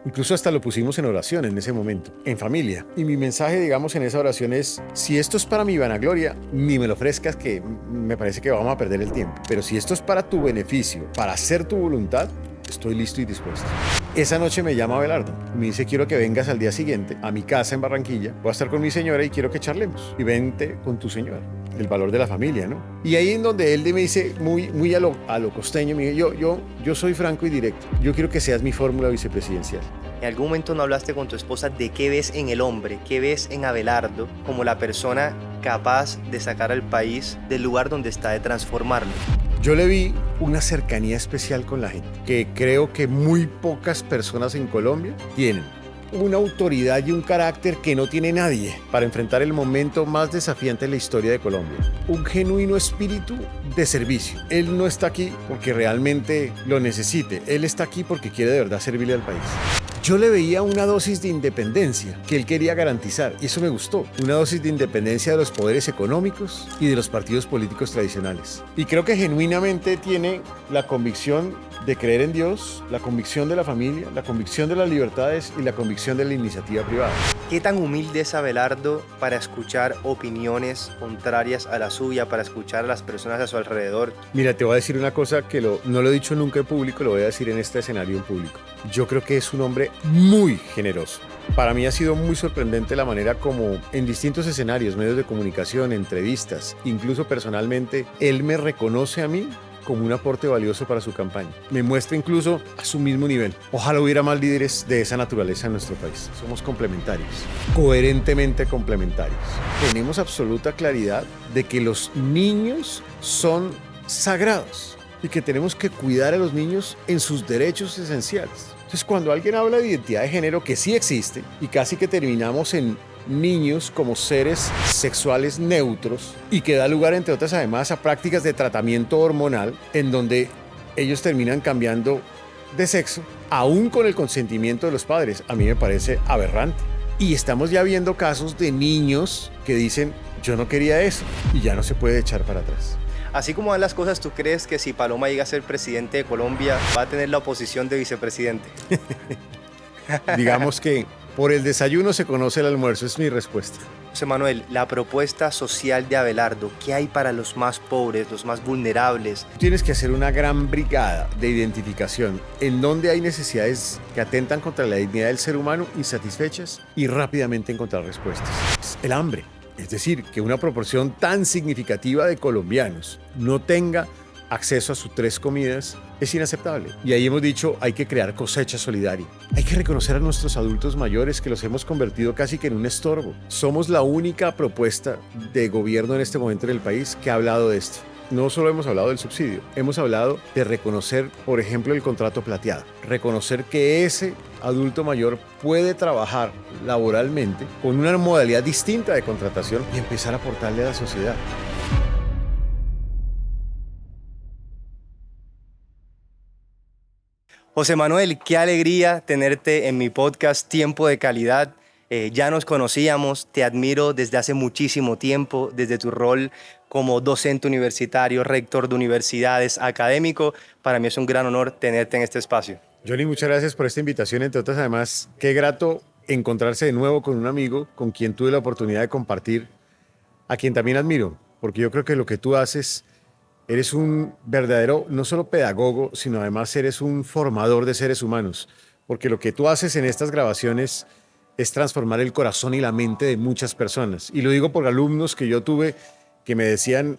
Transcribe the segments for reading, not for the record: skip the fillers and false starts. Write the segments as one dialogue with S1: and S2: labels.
S1: Incluso hasta lo pusimos en oración en ese momento, en familia. Y mi mensaje, digamos, en esa oración es, si esto es para mi vanagloria, ni me lo ofrezcas, que me parece que vamos a perder el tiempo. Pero si esto es para tu beneficio, para hacer tu voluntad, estoy listo y dispuesto. Esa noche me llama Abelardo. Me dice, quiero que vengas al día siguiente a mi casa en Barranquilla. Voy a estar con mi señora y quiero que charlemos. Y vente con tu señora. El valor de la familia, ¿no? Y ahí en donde él me dice, muy a lo costeño, me dice, yo soy franco y directo. Yo quiero que seas mi fórmula vicepresidencial.
S2: ¿En algún momento no hablaste con tu esposa de qué ves en el hombre, qué ves en Abelardo como la persona capaz de sacar al país del lugar donde está, de transformarlo?
S1: Yo le vi una cercanía especial con la gente, que creo que muy pocas personas en Colombia tienen. Una autoridad y un carácter que no tiene nadie para enfrentar el momento más desafiante en la historia de Colombia. Un genuino espíritu de servicio. Él no está aquí porque realmente lo necesite. Él está aquí porque quiere de verdad servirle al país. Yo le veía una dosis de independencia que él quería garantizar y eso me gustó. Una dosis de independencia de los poderes económicos y de los partidos políticos tradicionales. Y creo que genuinamente tiene la convicción de creer en Dios, la convicción de la familia, la convicción de las libertades y la convicción de la iniciativa privada.
S2: ¿Qué tan humilde es Abelardo para escuchar opiniones contrarias a la suya, para escuchar a las personas a su alrededor?
S1: Mira, te voy a decir una cosa que no lo he dicho nunca en público, lo voy a decir en este escenario en público. Yo creo que es un hombre muy generoso. Para mí ha sido muy sorprendente la manera como en distintos escenarios, medios de comunicación, entrevistas, incluso personalmente, él me reconoce a mí como un aporte valioso para su campaña. Me muestra incluso a su mismo nivel. Ojalá hubiera más líderes de esa naturaleza en nuestro país. Somos complementarios, coherentemente complementarios. Tenemos absoluta claridad de que los niños son sagrados y que tenemos que cuidar a los niños en sus derechos esenciales. Entonces, cuando alguien habla de identidad de género, que sí existe, y casi que terminamos en niños como seres sexuales neutros y que da lugar, entre otras, además, a prácticas de tratamiento hormonal en donde ellos terminan cambiando de sexo, aún con el consentimiento de los padres, a mí me parece aberrante. Y estamos ya viendo casos de niños que dicen, yo no quería eso, y ya no se puede echar para atrás.
S2: Así como van las cosas, ¿tú crees que si Paloma llega a ser presidente de Colombia, va a tener la oposición de vicepresidente?
S1: Digamos que por el desayuno se conoce el almuerzo, es mi respuesta.
S2: José Manuel, la propuesta social de Abelardo, ¿qué hay para los más pobres, los más vulnerables?
S1: Tienes que hacer una gran brigada de identificación en donde hay necesidades que atentan contra la dignidad del ser humano insatisfechas y rápidamente encontrar respuestas. El hambre, es decir, que una proporción tan significativa de colombianos no tenga acceso a sus 3 comidas es inaceptable. Y ahí hemos dicho, hay que crear cosecha solidaria. Hay que reconocer a nuestros adultos mayores que los hemos convertido casi que en un estorbo. Somos la única propuesta de gobierno en este momento en el país que ha hablado de esto. No solo hemos hablado del subsidio, hemos hablado de reconocer, por ejemplo, el contrato plateado. Reconocer que ese adulto mayor puede trabajar laboralmente con una modalidad distinta de contratación y empezar a aportarle a la sociedad.
S2: José Manuel, qué alegría tenerte en mi podcast Tiempo de Calidad. Ya nos conocíamos, te admiro desde hace muchísimo tiempo, desde tu rol como docente universitario, rector de universidades, académico. Para mí es un gran honor tenerte en este espacio.
S1: Johnny, muchas gracias por esta invitación. Entre otras, además, qué grato encontrarse de nuevo con un amigo con quien tuve la oportunidad de compartir, a quien también admiro, porque yo creo que lo que tú haces, eres un verdadero, no solo pedagogo, sino además eres un formador de seres humanos, porque lo que tú haces en estas grabaciones es transformar el corazón y la mente de muchas personas. Y lo digo por alumnos que yo tuve que me decían,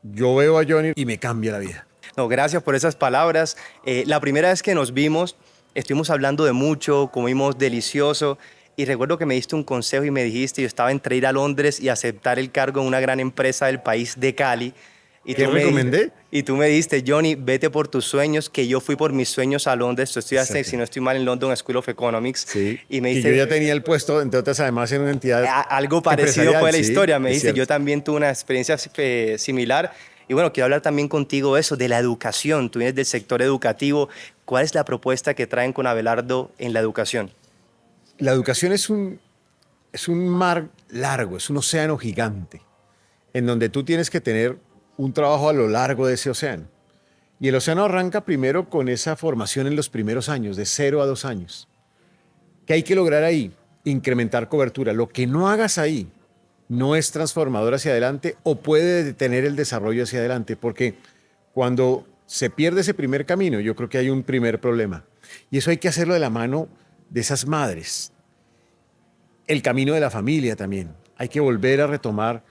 S1: yo veo a Johnny y me cambia la vida.
S2: No, gracias por esas palabras. La primera vez que nos vimos, estuvimos hablando de mucho, comimos delicioso, y recuerdo que me diste un consejo y me dijiste, yo estaba entre ir a Londres y aceptar el cargo en una gran empresa del país de Cali. Y
S1: ¿Qué recomendé?
S2: Y tú me diste, Johnny, vete por tus sueños, que yo fui por mis sueños a Londres. Tú estudiaste, si no estoy mal, en London School of Economics.
S1: Sí,
S2: y me
S1: y
S2: diste,
S1: yo ya tenía el puesto, entre otras, además en una entidad
S2: algo parecido fue la
S1: sí,
S2: historia. Me dijiste,
S1: cierto.
S2: yo también tuve una experiencia similar. Y bueno, quiero hablar también contigo de eso, de la educación. Tú vienes del sector educativo. ¿Cuál es la propuesta que traen con Abelardo en la educación?
S1: La educación es un mar largo, es un océano gigante, en donde tú tienes que tener un trabajo a lo largo de ese océano. Y el océano arranca primero con esa formación en los primeros años, de 0 a 2 años. ¿Qué hay que lograr ahí? Incrementar cobertura. Lo que no hagas ahí no es transformador hacia adelante o puede detener el desarrollo hacia adelante, porque cuando se pierde ese primer camino, yo creo que hay un primer problema. Y eso hay que hacerlo de la mano de esas madres. El camino de la familia también. Hay que volver a retomar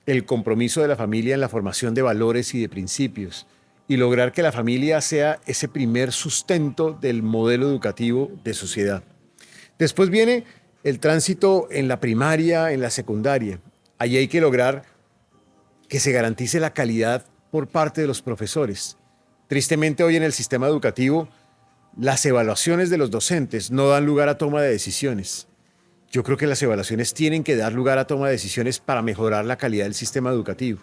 S1: el compromiso de la familia en la formación de valores y de principios y lograr que la familia sea ese primer sustento del modelo educativo de sociedad. Después viene el tránsito en la primaria, en la secundaria. Allí hay que lograr que se garantice la calidad por parte de los profesores. Tristemente hoy en el sistema educativo las evaluaciones de los docentes no dan lugar a toma de decisiones. Yo creo que las evaluaciones tienen que dar lugar a toma de decisiones para mejorar la calidad del sistema educativo.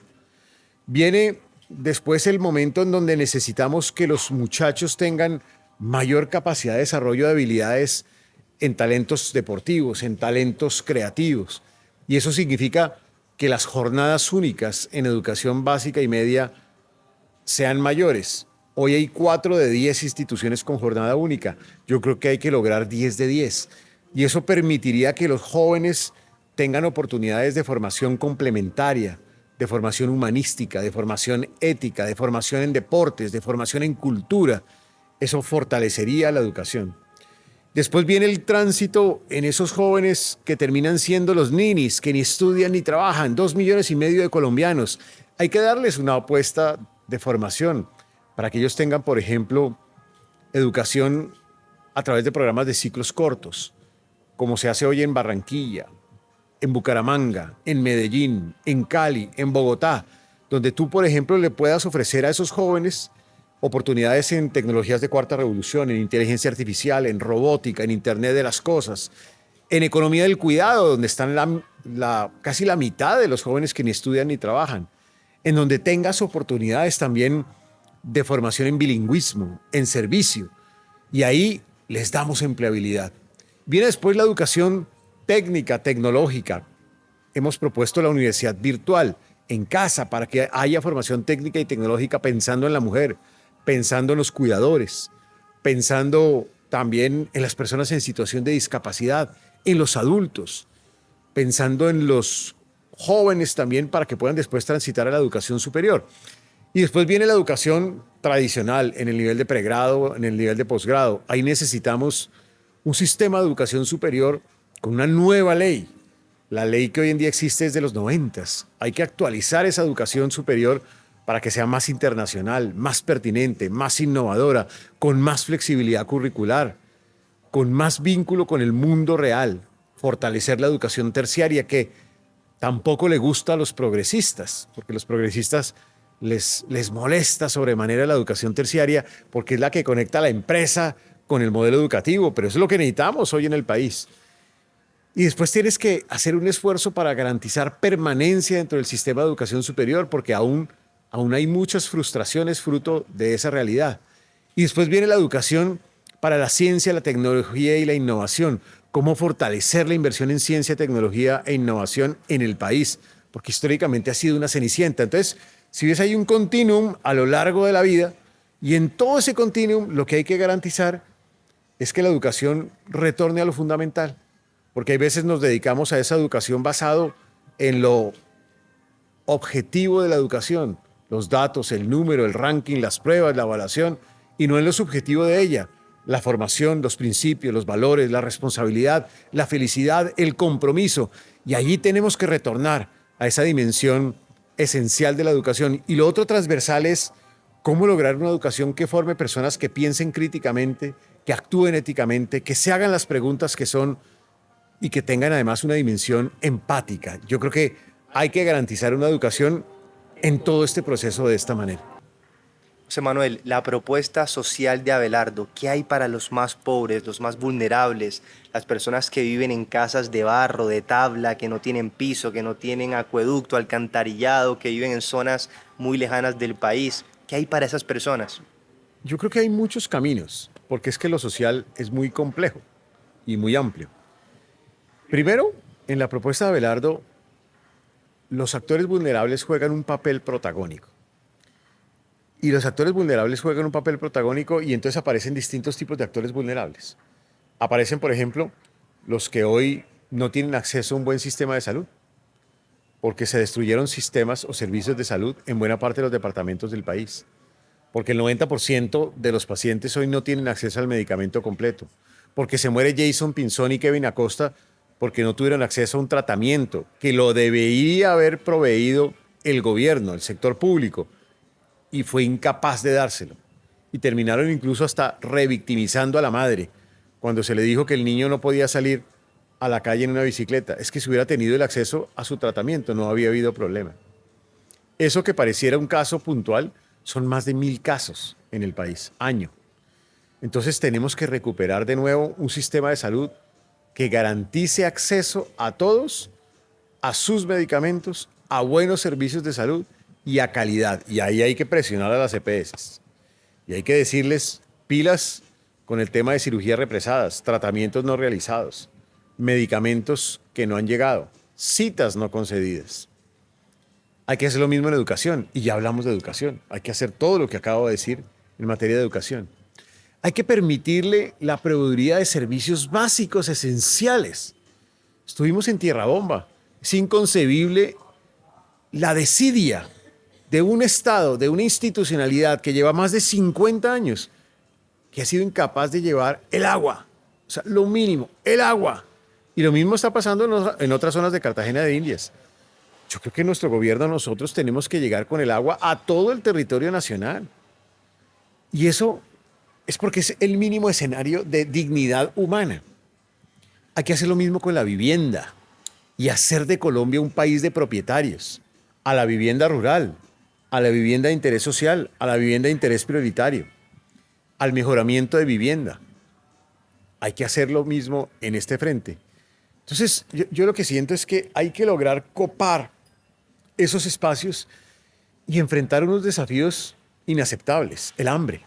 S1: Viene después el momento en donde necesitamos que los muchachos tengan mayor capacidad de desarrollo de habilidades en talentos deportivos, en talentos creativos. Y eso significa que las jornadas únicas en educación básica y media sean mayores. Hoy hay 4 de 10 instituciones con jornada única. Yo creo que hay que lograr 10 de 10. Y eso permitiría que los jóvenes tengan oportunidades de formación complementaria, de formación humanística, de formación ética, de formación en deportes, de formación en cultura. Eso fortalecería la educación. Después viene el tránsito en esos jóvenes que terminan siendo los ninis, que ni estudian ni trabajan, 2,5 millones de colombianos. Hay que darles una apuesta de formación para que ellos tengan, por ejemplo, educación a través de programas de ciclos cortos, como se hace hoy en Barranquilla, en Bucaramanga, en Medellín, en Cali, en Bogotá, donde tú, por ejemplo, le puedas ofrecer a esos jóvenes oportunidades en tecnologías de cuarta revolución, en inteligencia artificial, en robótica, en Internet de las cosas, en economía del cuidado, donde están casi la mitad de los jóvenes que ni estudian ni trabajan, en donde tengas oportunidades también de formación en bilingüismo, en servicio, y ahí les damos empleabilidad. Viene después la educación técnica, tecnológica. Hemos propuesto la universidad virtual en casa para que haya formación técnica y tecnológica pensando en la mujer, pensando en los cuidadores, pensando también en las personas en situación de discapacidad, en los adultos, pensando en los jóvenes también para que puedan después transitar a la educación superior. Y después viene la educación tradicional en el nivel de pregrado, en el nivel de posgrado. Ahí necesitamos un sistema de educación superior con una nueva ley. La ley que hoy en día existe es de los 90. Hay que actualizar esa educación superior para que sea más internacional, más pertinente, más innovadora, con más flexibilidad curricular, con más vínculo con el mundo real. Fortalecer la educación terciaria, que tampoco le gusta a los progresistas, porque los progresistas les molesta sobremanera la educación terciaria, porque es la que conecta a la empresa con el modelo educativo, pero eso es lo que necesitamos hoy en el país. Y después tienes que hacer un esfuerzo para garantizar permanencia dentro del sistema de educación superior, porque aún hay muchas frustraciones fruto de esa realidad. Y después viene la educación para la ciencia, la tecnología y la innovación. Cómo fortalecer la inversión en ciencia, tecnología e innovación en el país, porque históricamente ha sido una cenicienta. Entonces, si ves, hay un continuum a lo largo de la vida, y en todo ese continuum lo que hay que garantizar es que la educación retorne a lo fundamental, porque hay veces nos dedicamos a esa educación basado en lo objetivo de la educación, los datos, el número, el ranking, las pruebas, la evaluación, y no en lo subjetivo de ella, la formación, los principios, los valores, la responsabilidad, la felicidad, el compromiso. Y allí tenemos que retornar a esa dimensión esencial de la educación. Y lo otro transversal es cómo lograr una educación que forme personas que piensen críticamente, que actúen éticamente, que se hagan las preguntas que son y que tengan además una dimensión empática. Yo creo que hay que garantizar una educación en todo este proceso de esta manera.
S2: José Manuel, la propuesta social de Abelardo, ¿qué hay para los más pobres, los más vulnerables, las personas que viven en casas de barro, de tabla, que no tienen piso, que no tienen acueducto, alcantarillado, que viven en zonas muy lejanas del país? ¿Qué hay para esas personas?
S1: Yo creo que hay muchos caminos, porque es que lo social es muy complejo y muy amplio. Primero, en la propuesta de Abelardo, los actores vulnerables juegan un papel protagónico. Y los actores vulnerables juegan un papel protagónico y entonces aparecen distintos tipos de actores vulnerables. Aparecen, por ejemplo, los que hoy no tienen acceso a un buen sistema de salud, porque se destruyeron sistemas o servicios de salud en buena parte de los departamentos del país, porque el 90% de los pacientes hoy no tienen acceso al medicamento completo, porque se muere Jason Pinzón y Kevin Acosta porque no tuvieron acceso a un tratamiento que lo debería haber proveído el gobierno, el sector público, y fue incapaz de dárselo. Y terminaron incluso hasta revictimizando a la madre cuando se le dijo que el niño no podía salir a la calle en una bicicleta. Es que si hubiera tenido el acceso a su tratamiento no había habido problema. Eso que pareciera un caso puntual son más de 1000 casos en el país, año. Entonces tenemos que recuperar de nuevo un sistema de salud que garantice acceso a todos, a sus medicamentos, a buenos servicios de salud y a calidad. Y ahí hay que presionar a las EPS. Y hay que decirles pilas con el tema de cirugías represadas, tratamientos no realizados, medicamentos que no han llegado, citas no concedidas. Hay que hacer lo mismo en educación. Y ya hablamos de educación. Hay que hacer todo lo que acabo de decir en materia de educación. Hay que permitirle la proveeduría de servicios básicos esenciales. Estuvimos en Tierra Bomba. Es inconcebible la desidia de un Estado, de una institucionalidad que lleva más de 50 años, que ha sido incapaz de llevar el agua. O sea, lo mínimo, el agua. Y lo mismo está pasando en otras zonas de Cartagena de Indias. Yo creo que nuestro gobierno, nosotros tenemos que llegar con el agua a todo el territorio nacional. Y eso es porque es el mínimo escenario de dignidad humana. Hay que hacer lo mismo con la vivienda y hacer de Colombia un país de propietarios, a la vivienda rural, a la vivienda de interés social, a la vivienda de interés prioritario, al mejoramiento de vivienda. Hay que hacer lo mismo en este frente. Entonces, yo lo que siento es que hay que lograr copar esos espacios y enfrentar unos desafíos inaceptables, el hambre.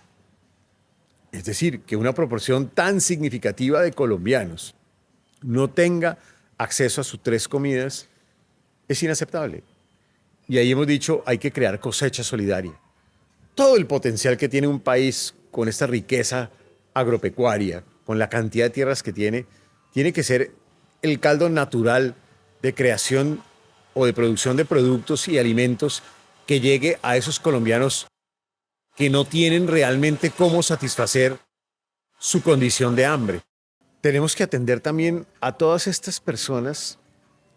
S1: Es decir, que una proporción tan significativa de colombianos no tenga acceso a sus 3 comidas es inaceptable. Y ahí hemos dicho, hay que crear cosecha solidaria. Todo el potencial que tiene un país con esta riqueza agropecuaria, con la cantidad de tierras que tiene que ser el caldo natural de creación o de producción de productos y alimentos que llegue a esos colombianos que no tienen realmente cómo satisfacer su condición de hambre. Tenemos que atender también a todas estas personas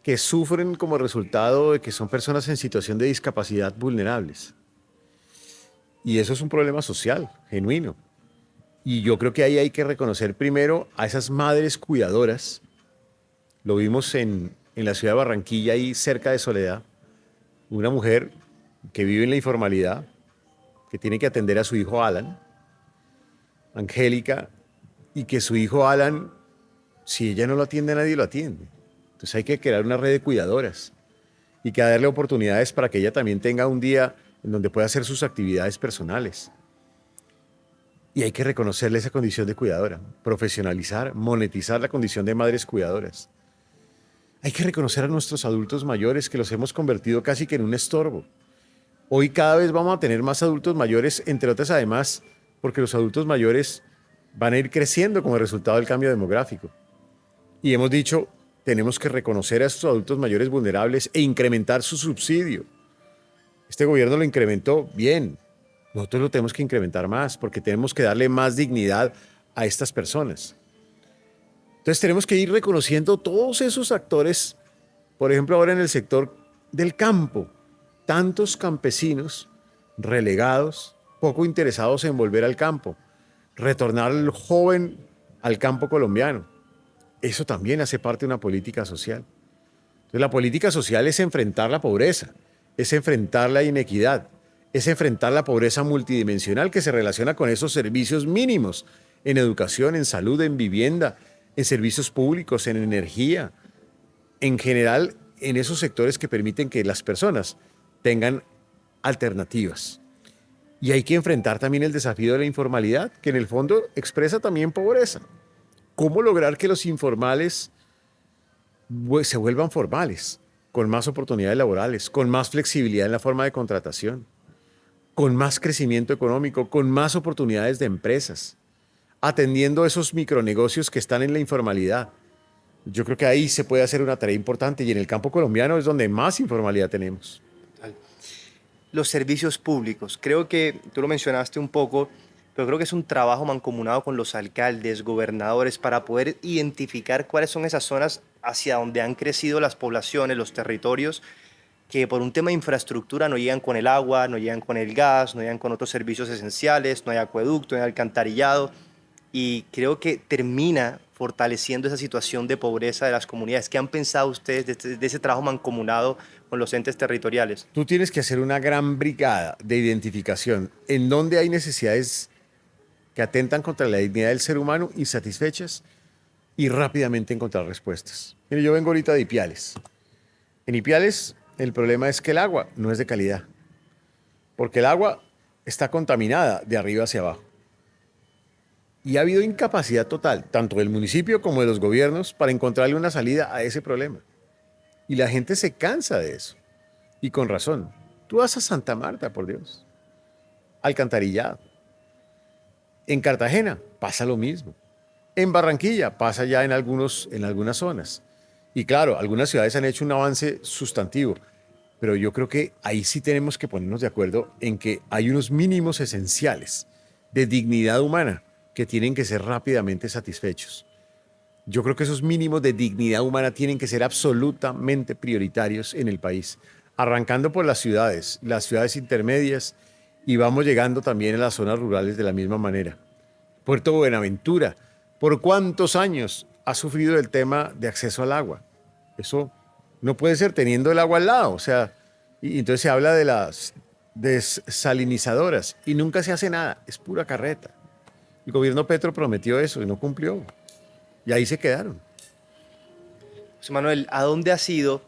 S1: que sufren como resultado de que son personas en situación de discapacidad vulnerables. Y eso es un problema social, genuino. Y yo creo que ahí hay que reconocer primero a esas madres cuidadoras. Lo vimos en la ciudad de Barranquilla, ahí cerca de Soledad, una mujer que vive en la informalidad, que tiene que atender a su hijo Alan, Angélica, y que su hijo Alan, si ella no lo atiende, nadie lo atiende. Entonces hay que crear una red de cuidadoras y que darle oportunidades para que ella también tenga un día en donde pueda hacer sus actividades personales. Y hay que reconocerle esa condición de cuidadora, profesionalizar, monetizar la condición de madres cuidadoras. Hay que reconocer a nuestros adultos mayores que los hemos convertido casi que en un estorbo. Hoy cada vez vamos a tener más adultos mayores, entre otras además, porque los adultos mayores van a ir creciendo como resultado del cambio demográfico. Y hemos dicho, tenemos que reconocer a esos adultos mayores vulnerables e incrementar su subsidio. Este gobierno lo incrementó bien. Nosotros lo tenemos que incrementar más porque tenemos que darle más dignidad a estas personas. Entonces tenemos que ir reconociendo todos esos actores, por ejemplo, ahora en el sector del campo, tantos campesinos relegados, poco interesados en volver al campo, retornar al joven al campo colombiano. Eso también hace parte de una política social. Entonces la política social es enfrentar la pobreza, es enfrentar la inequidad, es enfrentar la pobreza multidimensional que se relaciona con esos servicios mínimos en educación, en salud, en vivienda, en servicios públicos, en energía, en general en esos sectores que permiten que las personas tengan alternativas. Y hay que enfrentar también el desafío de la informalidad, que en el fondo expresa también pobreza. ¿Cómo lograr que los informales se vuelvan formales, con más oportunidades laborales, con más flexibilidad en la forma de contratación, con más crecimiento económico, con más oportunidades de empresas, atendiendo esos micronegocios que están en la informalidad? Yo creo que ahí se puede hacer una tarea importante y en el campo colombiano es donde más informalidad tenemos.
S2: Los servicios públicos. Creo que tú lo mencionaste un poco, pero creo que es un trabajo mancomunado con los alcaldes, gobernadores, para poder identificar cuáles son esas zonas hacia donde han crecido las poblaciones, los territorios, que por un tema de infraestructura no llegan con el agua, no llegan con el gas, no llegan con otros servicios esenciales, no hay acueducto, no hay alcantarillado, y creo que termina fortaleciendo esa situación de pobreza de las comunidades. ¿Qué han pensado ustedes de ese trabajo mancomunado con los entes territoriales?
S1: Tú tienes que hacer una gran brigada de identificación en donde hay necesidades que atentan contra la dignidad del ser humano insatisfechas y rápidamente encontrar respuestas. Mire, yo vengo ahorita de Ipiales. En Ipiales el problema es que el agua no es de calidad, porque el agua está contaminada de arriba hacia abajo. Y ha habido incapacidad total, tanto del municipio como de los gobiernos, para encontrarle una salida a ese problema. Y la gente se cansa de eso. Y con razón. Tú vas a Santa Marta, por Dios. Alcantarillado. En Cartagena pasa lo mismo. En Barranquilla pasa ya en algunas zonas. Y claro, algunas ciudades han hecho un avance sustantivo. Pero yo creo que ahí sí tenemos que ponernos de acuerdo en que hay unos mínimos esenciales de dignidad humana que tienen que ser rápidamente satisfechos. Yo creo que esos mínimos de dignidad humana tienen que ser absolutamente prioritarios en el país, arrancando por las ciudades intermedias, y vamos llegando también a las zonas rurales de la misma manera. Puerto Buenaventura, ¿por cuántos años ha sufrido el tema de acceso al agua? Eso no puede ser teniendo el agua al lado, o sea, y entonces se habla de las desalinizadoras y nunca se hace nada, es pura carreta. El gobierno Petro prometió eso y no cumplió. Y ahí se quedaron.
S2: José Manuel, ¿a dónde has ido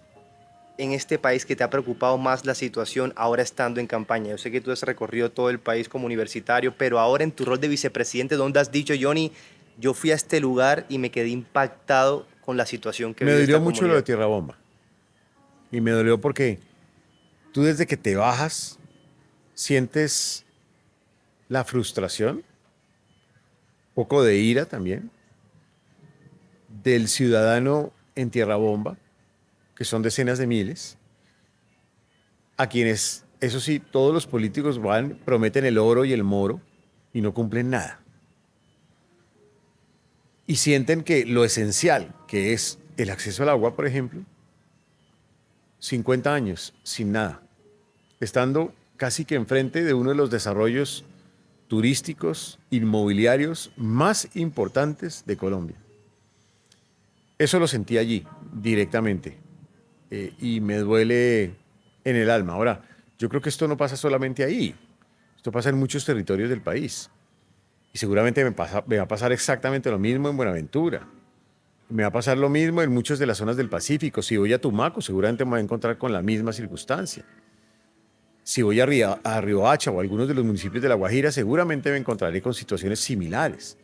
S2: en este país que te ha preocupado más la situación ahora estando en campaña? Yo sé que tú has recorrido todo el país como universitario, pero ahora en tu rol de vicepresidente, ¿dónde has dicho, Johnny, yo fui a este lugar y me quedé impactado con la situación que
S1: Me
S2: vive esta
S1: dolió mucho lo de
S2: comunidad?
S1: Tierra Bomba. Y me dolió porque tú desde que te bajas sientes la frustración, poco de ira también, del ciudadano en Tierra Bomba, que son decenas de miles, a quienes, eso sí, todos los políticos van, prometen el oro y el moro y no cumplen nada. Y sienten que lo esencial, que es el acceso al agua, por ejemplo, 50 años sin nada, estando casi que enfrente de uno de los desarrollos turísticos, inmobiliarios más importantes de Colombia. Eso lo sentí allí, directamente, y me duele en el alma. Ahora, yo creo que esto no pasa solamente ahí, esto pasa en muchos territorios del país. Y seguramente me va a pasar exactamente lo mismo en Buenaventura. Me va a pasar lo mismo en muchas de las zonas del Pacífico. Si voy a Tumaco, seguramente me voy a encontrar con la misma circunstancia. Si voy a Riohacha o a algunos de los municipios de La Guajira, seguramente me encontraré con situaciones similares.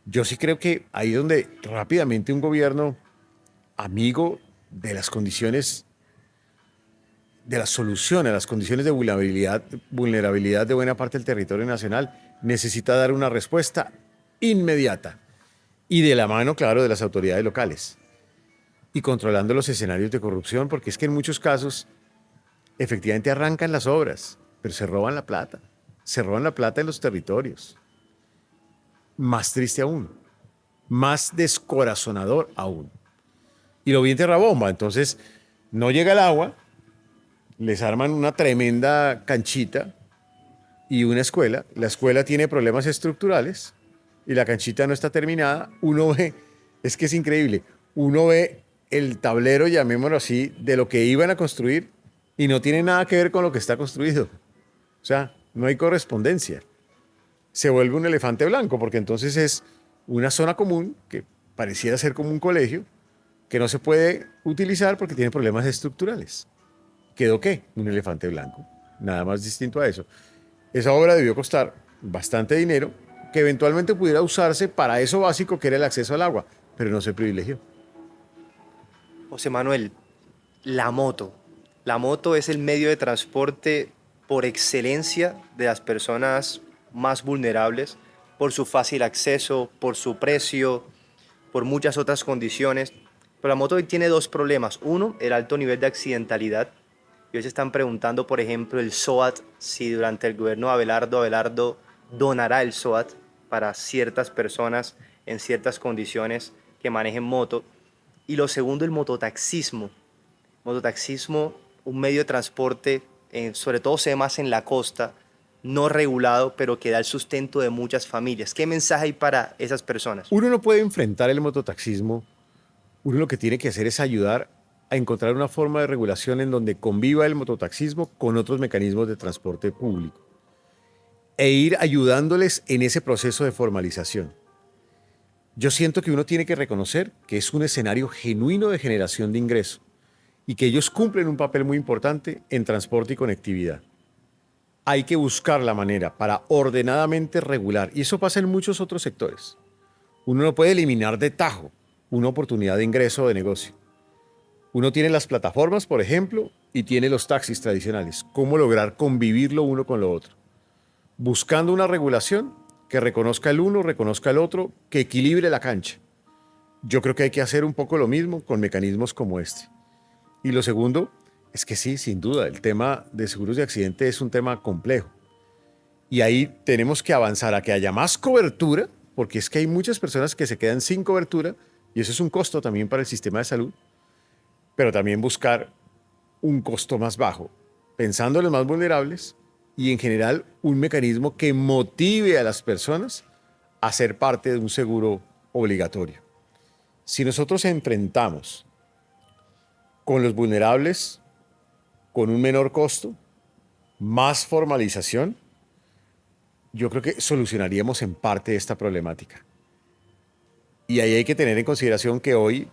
S1: Yo sí creo que ahí es donde rápidamente un gobierno amigo de las condiciones, de la solución a las condiciones de vulnerabilidad de buena parte del territorio nacional, necesita dar una respuesta inmediata y de la mano, claro, de las autoridades locales y controlando los escenarios de corrupción, porque es que en muchos casos efectivamente arrancan las obras, pero se roban la plata. Se roban la plata en los territorios. Más triste aún, más descorazonador aún. Y lo vi en Terrabomba, entonces no llega el agua, les arman una tremenda canchita y una escuela. La escuela tiene problemas estructurales y la canchita no está terminada. Uno ve, es que es increíble, uno ve el tablero, llamémoslo así, de lo que iban a construir y no tiene nada que ver con lo que está construido. O sea, no hay correspondencia. Se vuelve un elefante blanco, porque entonces es una zona común que pareciera ser como un colegio, que no se puede utilizar porque tiene problemas estructurales. ¿Quedó qué? Un elefante blanco. Nada más distinto a eso. Esa obra debió costar bastante dinero, que eventualmente pudiera usarse para eso básico que era el acceso al agua, pero no se privilegió.
S2: José Manuel, la moto. La moto es el medio de transporte por excelencia de las personas más vulnerables, por su fácil acceso, por su precio, por muchas otras condiciones. Pero la moto hoy tiene dos problemas. Uno, el alto nivel de accidentalidad. Y hoy se están preguntando, por ejemplo, el SOAT, si durante el gobierno de Abelardo donará el SOAT para ciertas personas en ciertas condiciones que manejen moto. Y lo segundo, el mototaxismo. Mototaxismo, un medio de transporte, sobre todo se ve más en la costa, no regulado, pero que da el sustento de muchas familias. ¿Qué mensaje hay para esas personas?
S1: Uno no puede enfrentar el mototaxismo. Uno lo que tiene que hacer es ayudar a encontrar una forma de regulación en donde conviva el mototaxismo con otros mecanismos de transporte público e ir ayudándoles en ese proceso de formalización. Yo siento que uno tiene que reconocer que es un escenario genuino de generación de ingreso y que ellos cumplen un papel muy importante en transporte y conectividad. Hay que buscar la manera para ordenadamente regular, y eso pasa en muchos otros sectores. Uno no puede eliminar de tajo una oportunidad de ingreso o de negocio. Uno tiene las plataformas, por ejemplo, y tiene los taxis tradicionales. ¿Cómo lograr convivir lo uno con lo otro? Buscando una regulación que reconozca el uno, reconozca el otro, que equilibre la cancha. Yo creo que hay que hacer un poco lo mismo con mecanismos como este. Y lo segundo es que sí, sin duda, el tema de seguros de accidente es un tema complejo. Y ahí tenemos que avanzar a que haya más cobertura, porque es que hay muchas personas que se quedan sin cobertura y eso es un costo también para el sistema de salud, pero también buscar un costo más bajo, pensando en los más vulnerables y en general un mecanismo que motive a las personas a ser parte de un seguro obligatorio. Si nosotros enfrentamos con los vulnerables con un menor costo, más formalización, yo creo que solucionaríamos en parte esta problemática. Y ahí hay que tener en consideración que hoy,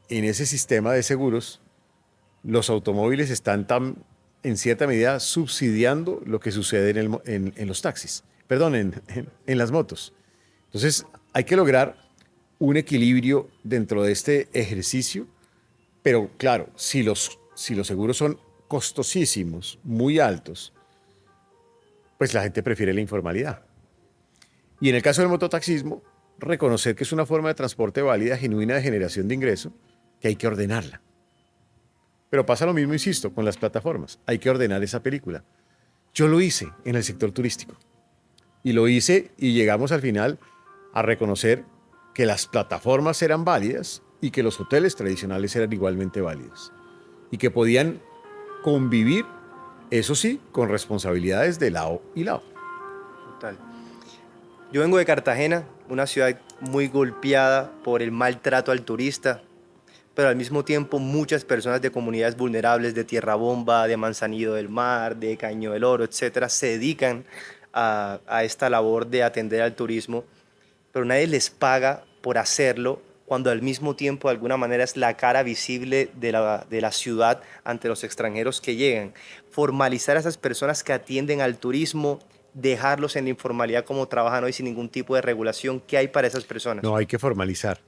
S1: en ese sistema de seguros, los automóviles están en cierta medida subsidiando lo que sucede en los taxis, perdón, en las motos. Entonces, hay que lograr un equilibrio dentro de este ejercicio, pero claro, si los seguros son costosísimos, muy altos, pues la gente prefiere la informalidad. Y en el caso del mototaxismo, reconocer que es una forma de transporte válida, genuina de generación de ingreso, que hay que ordenarla. Pero pasa lo mismo, insisto, con las plataformas. Hay que ordenar esa película. Yo lo hice en el sector turístico. Y lo hice y llegamos al final a reconocer que las plataformas eran válidas y que los hoteles tradicionales eran igualmente válidos. Y que podían convivir, eso sí, con responsabilidades de lado y lado.
S2: Total. Yo vengo de Cartagena, una ciudad muy golpeada por el maltrato al turista, pero al mismo tiempo muchas personas de comunidades vulnerables de Tierra Bomba, de Manzanillo del Mar, de Caño del Oro, etcétera, se dedican a esta labor de atender al turismo, pero nadie les paga por hacerlo cuando al mismo tiempo de alguna manera es la cara visible de la ciudad ante los extranjeros que llegan. Formalizar a esas personas que atienden al turismo, dejarlos en la informalidad como trabajan hoy sin ningún tipo de regulación, ¿qué hay para esas personas?
S1: No, hay que formalizar.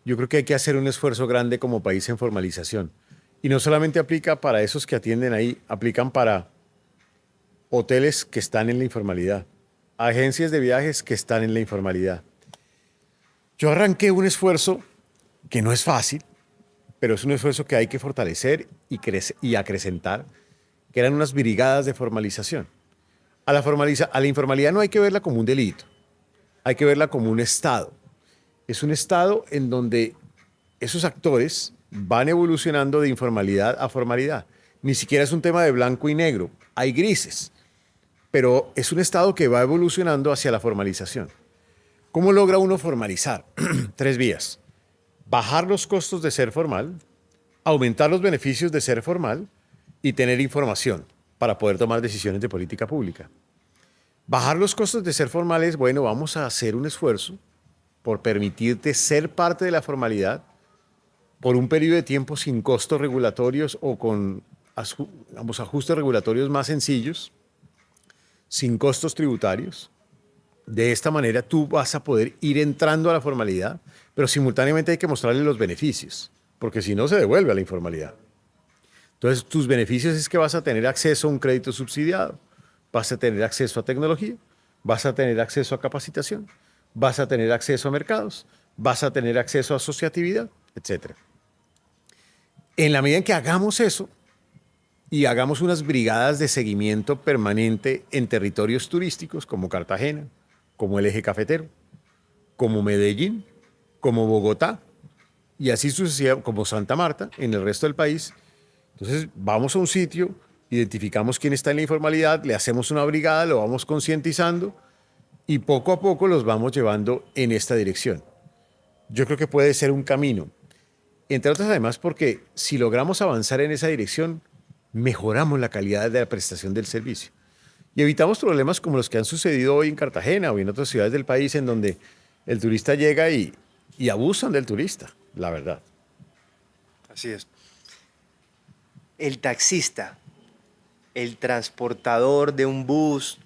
S1: Yo creo que hay que hacer un esfuerzo grande como país en formalización. Y no solamente aplica para esos que atienden ahí, aplican para hoteles que están en la informalidad, agencias de viajes que están en la informalidad. Yo arranqué un esfuerzo que no es fácil, pero es un esfuerzo que hay que fortalecer y acrecentar, que eran unas brigadas de formalización. A la informalidad no hay que verla como un delito, hay que verla como un estado. Es un estado en donde esos actores van evolucionando de informalidad a formalidad. Ni siquiera es un tema de blanco y negro, hay grises, pero es un estado que va evolucionando hacia la formalización. ¿Cómo logra uno formalizar? 3 vías. Bajar los costos de ser formal, aumentar los beneficios de ser formal y tener información para poder tomar decisiones de política pública. Bajar los costos de ser formal es, bueno, vamos a hacer un esfuerzo por permitirte ser parte de la formalidad por un periodo de tiempo sin costos regulatorios o con ajustes regulatorios más sencillos, sin costos tributarios. De esta manera tú vas a poder ir entrando a la formalidad, pero simultáneamente hay que mostrarle los beneficios, porque si no se devuelve a la informalidad. Entonces, tus beneficios es que vas a tener acceso a un crédito subsidiado, vas a tener acceso a tecnología, vas a tener acceso a capacitación, vas a tener acceso a mercados, vas a tener acceso a asociatividad, etc. En la medida en que hagamos eso y hagamos unas brigadas de seguimiento permanente en territorios turísticos como Cartagena, como el Eje Cafetero, como Medellín, como Bogotá, y así sucesivamente, como Santa Marta, en el resto del país. Entonces vamos a un sitio, identificamos quién está en la informalidad, le hacemos una brigada, lo vamos concientizando y poco a poco los vamos llevando en esta dirección. Yo creo que puede ser un camino. Entre otras, además, porque si logramos avanzar en esa dirección, mejoramos la calidad de la prestación del servicio. Y evitamos problemas como los que han sucedido hoy en Cartagena o en otras ciudades del país en donde el turista llega y abusan del turista, la verdad.
S2: Así es. El taxista, el transportador de un bus,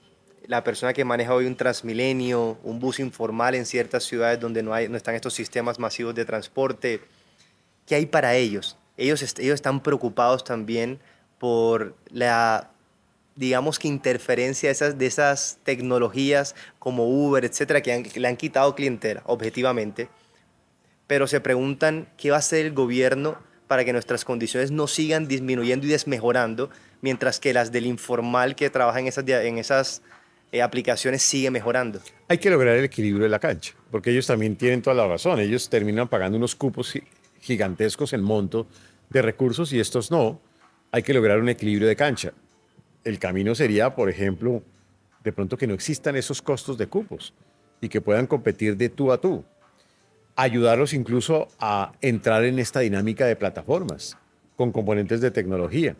S2: la persona que maneja hoy un Transmilenio, un bus informal en ciertas ciudades donde no están estos sistemas masivos de transporte, ¿qué hay para ellos? Ellos están preocupados también por la, digamos que interferencia de esas tecnologías como Uber, etcétera, que le han quitado clientela, objetivamente. Pero se preguntan qué va a hacer el gobierno para que nuestras condiciones no sigan disminuyendo y desmejorando, mientras que las del informal que trabaja en esas aplicaciones sigue mejorando.
S1: Hay que lograr el equilibrio de la cancha, porque ellos también tienen toda la razón. Ellos terminan pagando unos cupos gigantescos en monto de recursos y estos no. Hay que lograr un equilibrio de cancha. El camino sería, por ejemplo, de pronto que no existan esos costos de cupos y que puedan competir de tú a tú. Ayudarlos incluso a entrar en esta dinámica de plataformas con componentes de tecnología.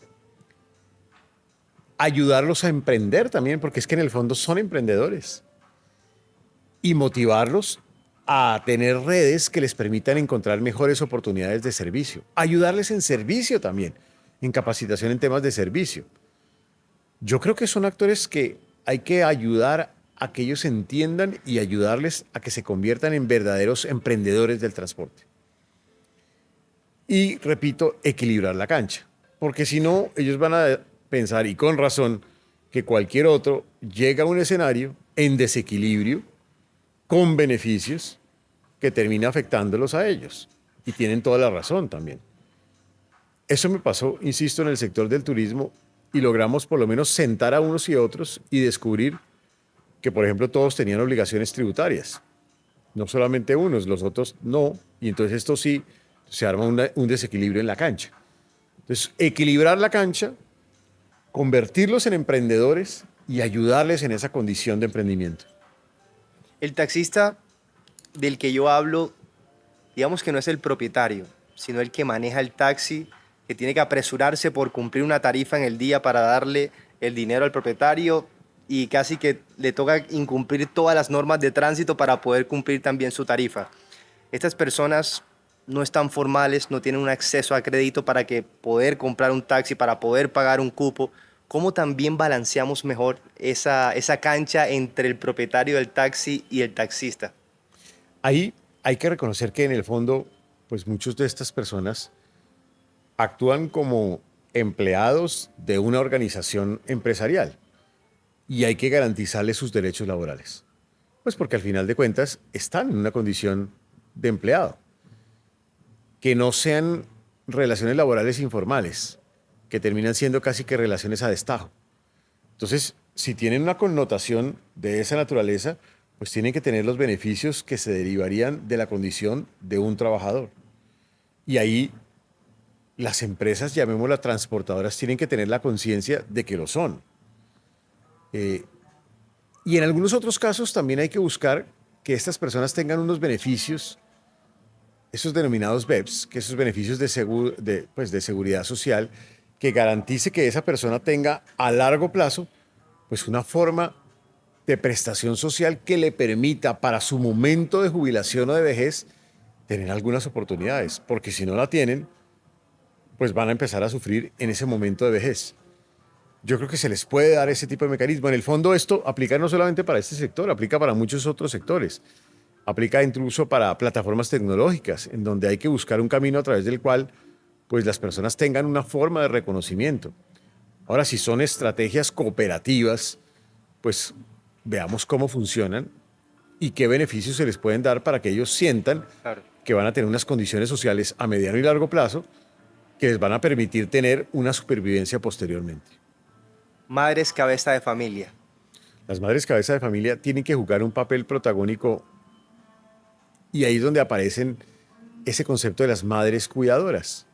S1: Ayudarlos a emprender también, porque es que en el fondo son emprendedores. Y motivarlos a tener redes que les permitan encontrar mejores oportunidades de servicio. Ayudarles en servicio también, en capacitación en temas de servicio. Yo creo que son actores que hay que ayudar a que ellos entiendan y ayudarles a que se conviertan en verdaderos emprendedores del transporte. Y, repito, equilibrar la cancha. Porque si no, ellos van a pensar, y con razón, que cualquier otro llega a un escenario en desequilibrio, con beneficios, que termina afectándolos a ellos. Y tienen toda la razón también. Eso me pasó, insisto, en el sector del turismo y logramos por lo menos sentar a unos y otros y descubrir que, por ejemplo, todos tenían obligaciones tributarias. No solamente unos, los otros no. Y entonces esto sí, se arma un desequilibrio en la cancha. Entonces, equilibrar la cancha, convertirlos en emprendedores y ayudarles en esa condición de emprendimiento.
S2: El taxista del que yo hablo, digamos que no es el propietario, sino el que maneja el taxi, que tiene que apresurarse por cumplir una tarifa en el día para darle el dinero al propietario y casi que le toca incumplir todas las normas de tránsito para poder cumplir también su tarifa. Estas personas no están formales, no tienen un acceso a crédito para que poder comprar un taxi, para poder pagar un cupo. ¿Cómo también balanceamos mejor esa cancha entre el propietario del taxi y el taxista?
S1: Ahí hay que reconocer que en el fondo, pues muchas de estas personas actúan como empleados de una organización empresarial y hay que garantizarles sus derechos laborales. Pues porque al final de cuentas están en una condición de empleado. Que no sean relaciones laborales informales, que terminan siendo casi que relaciones a destajo. Entonces, si tienen una connotación de esa naturaleza, pues tienen que tener los beneficios que se derivarían de la condición de un trabajador. Y ahí las empresas, llamémoslas transportadoras, tienen que tener la conciencia de que lo son. Y en algunos otros casos también hay que buscar que estas personas tengan unos beneficios, esos denominados BEPS, que esos beneficios de seguridad social, que garantice que esa persona tenga a largo plazo pues una forma de prestación social que le permita para su momento de jubilación o de vejez tener algunas oportunidades, porque si no la tienen, pues van a empezar a sufrir en ese momento de vejez. Yo creo que se les puede dar ese tipo de mecanismo. En el fondo esto aplica no solamente para este sector, aplica para muchos otros sectores. Aplica incluso para plataformas tecnológicas, en donde hay que buscar un camino a través del cual pues, las personas tengan una forma de reconocimiento. Ahora, si son estrategias cooperativas, pues veamos cómo funcionan y qué beneficios se les pueden dar para que ellos sientan
S2: Claro.
S1: que van a tener unas condiciones sociales a mediano y largo plazo que les van a permitir tener una supervivencia posteriormente.
S2: Madres cabeza de familia.
S1: Las madres cabeza de familia tienen que jugar un papel protagónico y ahí es donde aparecen ese concepto de las madres cuidadoras,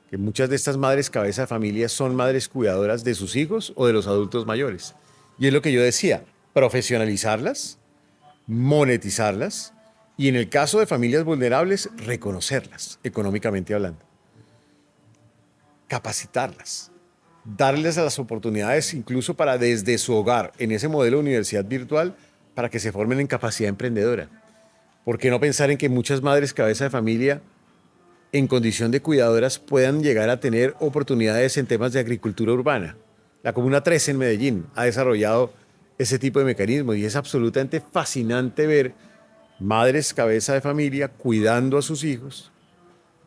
S1: que muchas de estas madres cabeza de familia son madres cuidadoras de sus hijos o de los adultos mayores. Y es lo que yo decía, profesionalizarlas, monetizarlas y en el caso de familias vulnerables, reconocerlas económicamente hablando, capacitarlas, darles las oportunidades incluso para desde su hogar, en ese modelo de universidad virtual, para que se formen en capacidad emprendedora. ¿Por qué no pensar en que muchas madres cabeza de familia en condición de cuidadoras puedan llegar a tener oportunidades en temas de agricultura urbana? La Comuna 13 en Medellín ha desarrollado ese tipo de mecanismos y es absolutamente fascinante ver madres cabeza de familia cuidando a sus hijos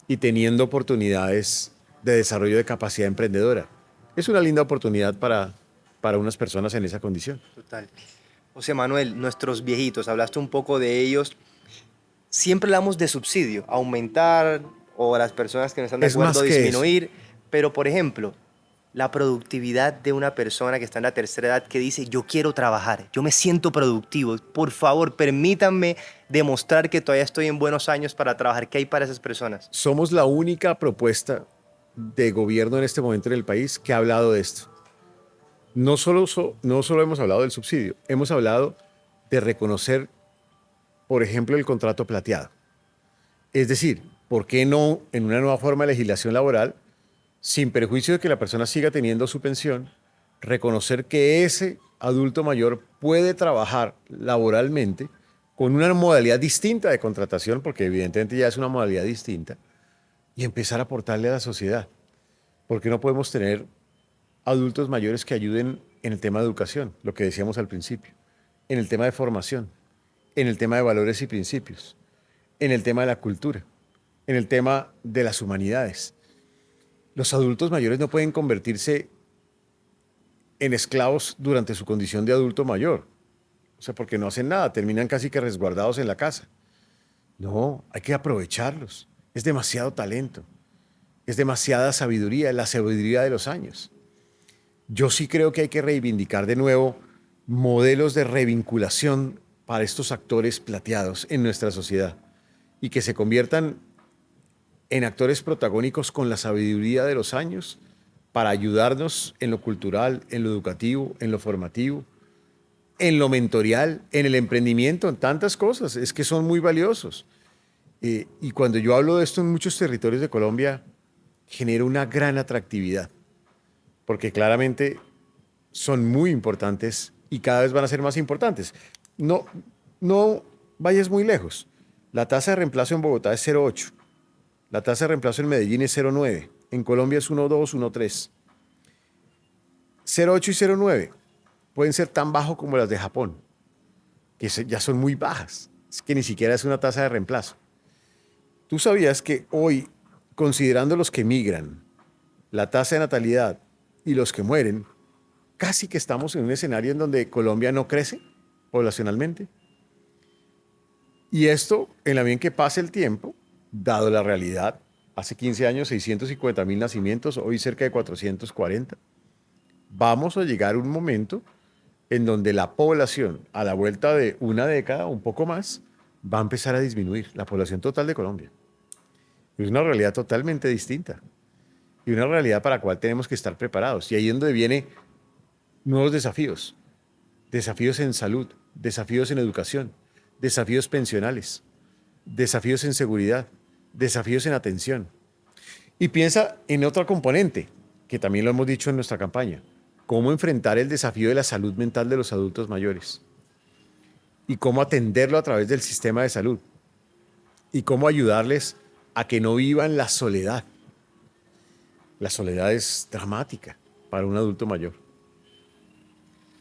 S1: y teniendo oportunidades de desarrollo de capacidad emprendedora. Es una linda oportunidad para unas personas en esa condición.
S2: Total. José Manuel, nuestros viejitos, hablaste un poco de ellos. Siempre hablamos de subsidio, aumentar o las personas que no están de
S1: Es más
S2: acuerdo
S1: que
S2: disminuir. Pero, por ejemplo, la productividad de una persona que está en la tercera edad que dice, yo quiero trabajar, yo me siento productivo, por favor, permítanme demostrar que todavía estoy en buenos años para trabajar. ¿Qué hay para esas personas?
S1: Somos la única propuesta de gobierno en este momento en el país que ha hablado de esto. No solo hemos hablado del subsidio, hemos hablado de reconocer, por ejemplo, el contrato plateado. Es decir, ¿por qué no en una nueva forma de legislación laboral, sin perjuicio de que la persona siga teniendo su pensión, reconocer que ese adulto mayor puede trabajar laboralmente con una modalidad distinta de contratación, porque evidentemente ya es una modalidad distinta, y empezar a aportarle a la sociedad? Porque no podemos tener adultos mayores que ayuden en el tema de educación, lo que decíamos al principio, en el tema de formación, en el tema de valores y principios, en el tema de la cultura, en el tema de las humanidades? Los adultos mayores no pueden convertirse en esclavos durante su condición de adulto mayor. O sea, porque no hacen nada, terminan casi que resguardados en la casa. No, hay que aprovecharlos. Es demasiado talento, es demasiada sabiduría, la sabiduría de los años. Yo sí creo que hay que reivindicar de nuevo modelos de revinculación para estos actores plateados en nuestra sociedad y que se conviertan en actores protagónicos con la sabiduría de los años para ayudarnos en lo cultural, en lo educativo, en lo formativo, en lo mentorial, en el emprendimiento, en tantas cosas. Es que son muy valiosos. Y cuando yo hablo de esto en muchos territorios de Colombia, genera una gran atractividad, porque claramente son muy importantes y cada vez van a ser más importantes. No, no vayas muy lejos. La tasa de reemplazo en Bogotá es 0,8. La tasa de reemplazo en Medellín es 0,9. En Colombia es 1,2, 1,3. 0,8 y 0,9 pueden ser tan bajos como las de Japón, que ya son muy bajas. Es que ni siquiera es una tasa de reemplazo. ¿Tú sabías que hoy, considerando los que migran, la tasa de natalidad y los que mueren, casi que estamos en un escenario en donde Colombia no crece poblacionalmente? Y esto, en la medida en que pase el tiempo, dado la realidad, hace 15 años 650.000 nacimientos, hoy cerca de 440, vamos a llegar a un momento en donde la población, a la vuelta de una década, un poco más, va a empezar a disminuir, la población total de Colombia. Es una realidad totalmente distinta y una realidad para la cual tenemos que estar preparados. Y ahí es donde vienen nuevos desafíos, desafíos en salud, desafíos en educación, desafíos pensionales, desafíos en seguridad, desafíos en atención. Y piensa en otro componente, que también lo hemos dicho en nuestra campaña, cómo enfrentar el desafío de la salud mental de los adultos mayores y cómo atenderlo a través del sistema de salud y cómo ayudarles a que no vivan la soledad. La soledad es dramática para un adulto mayor.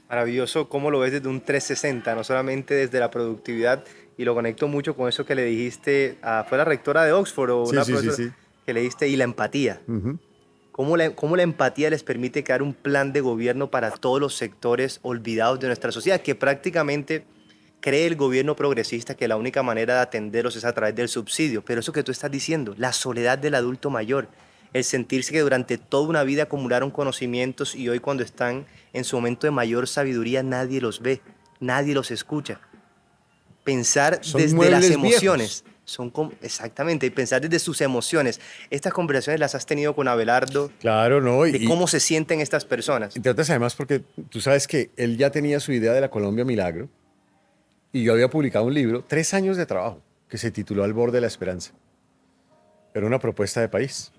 S2: Maravilloso cómo lo ves desde un 360, no solamente desde la productividad, y lo conecto mucho con eso que le dijiste, fue la rectora de Oxford o una profesora
S1: Sí.
S2: que le dijiste, y la empatía.
S1: Uh-huh.
S2: ¿Cómo la empatía les permite crear un plan de gobierno para todos los sectores olvidados de nuestra sociedad? Que prácticamente cree el gobierno progresista que la única manera de atenderlos es a través del subsidio. Pero eso que tú estás diciendo, la soledad del adulto mayor, el sentirse que durante toda una vida acumularon conocimientos y hoy cuando están en su momento de mayor sabiduría nadie los ve, nadie los escucha. Pensar
S1: Son
S2: desde las
S1: muebles
S2: emociones.
S1: viejos.
S2: Exactamente, y pensar desde sus emociones. Estas conversaciones las has tenido con Abelardo,
S1: Claro, ¿no?
S2: de cómo se sienten estas personas.
S1: Entre otras, además, porque tú sabes que él ya tenía su idea de la Colombia Milagro y yo había publicado un libro, 3 años de trabajo, que se tituló Al borde de la esperanza. Era una propuesta de país.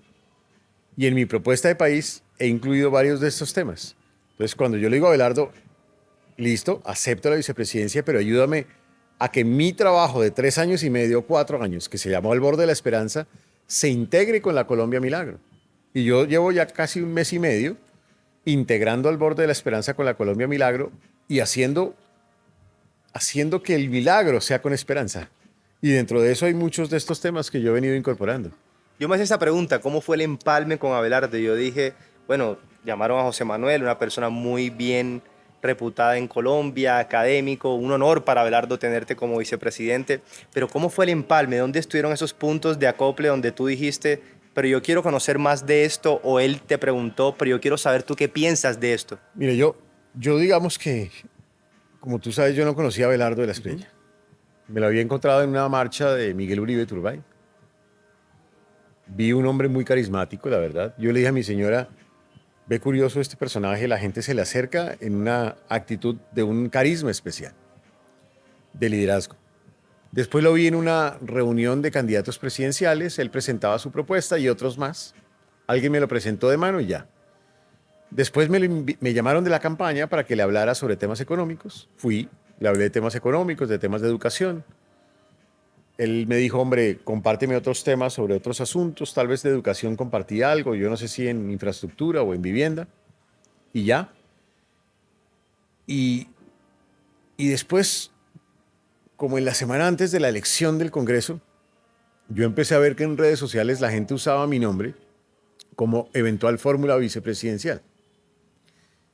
S1: Y en mi propuesta de país he incluido varios de estos temas. Entonces, cuando yo le digo a Abelardo, listo, acepto la vicepresidencia, pero ayúdame a que mi trabajo de 3 años y medio, 4 años, que se llamó Al borde de la esperanza, se integre con la Colombia Milagro. Y yo llevo ya casi un mes y medio integrando Al borde de la esperanza con la Colombia Milagro y haciendo que el milagro sea con esperanza. Y dentro de eso hay muchos de estos temas que yo he venido incorporando.
S2: Yo me hice esa pregunta, ¿cómo fue el empalme con Abelardo? Y yo dije, bueno, llamaron a José Manuel, una persona muy bien reputada en Colombia, académico, un honor para Abelardo tenerte como vicepresidente, pero ¿cómo fue el empalme? ¿Dónde estuvieron esos puntos de acople donde tú dijiste, pero yo quiero conocer más de esto, o él te preguntó, pero yo quiero saber tú qué piensas de esto?
S1: Mire, yo digamos que, como tú sabes, yo no conocía a Abelardo de la Espriella. Me lo había encontrado en una marcha de Miguel Uribe Turbay. Vi un hombre muy carismático, la verdad. Yo le dije a mi señora, ve curioso este personaje, la gente se le acerca en una actitud de un carisma especial, de liderazgo. Después lo vi en una reunión de candidatos presidenciales, él presentaba su propuesta y otros más. Alguien me lo presentó de mano y ya. Después me llamaron de la campaña para que le hablara sobre temas económicos. Fui, le hablé de temas económicos, de temas de educación. Él me dijo, hombre, compárteme otros temas sobre otros asuntos, tal vez de educación compartí algo, yo no sé si en infraestructura o en vivienda, y ya. Y, y después, como en la semana antes de la elección del Congreso, yo empecé a ver que en redes sociales la gente usaba mi nombre como eventual fórmula vicepresidencial.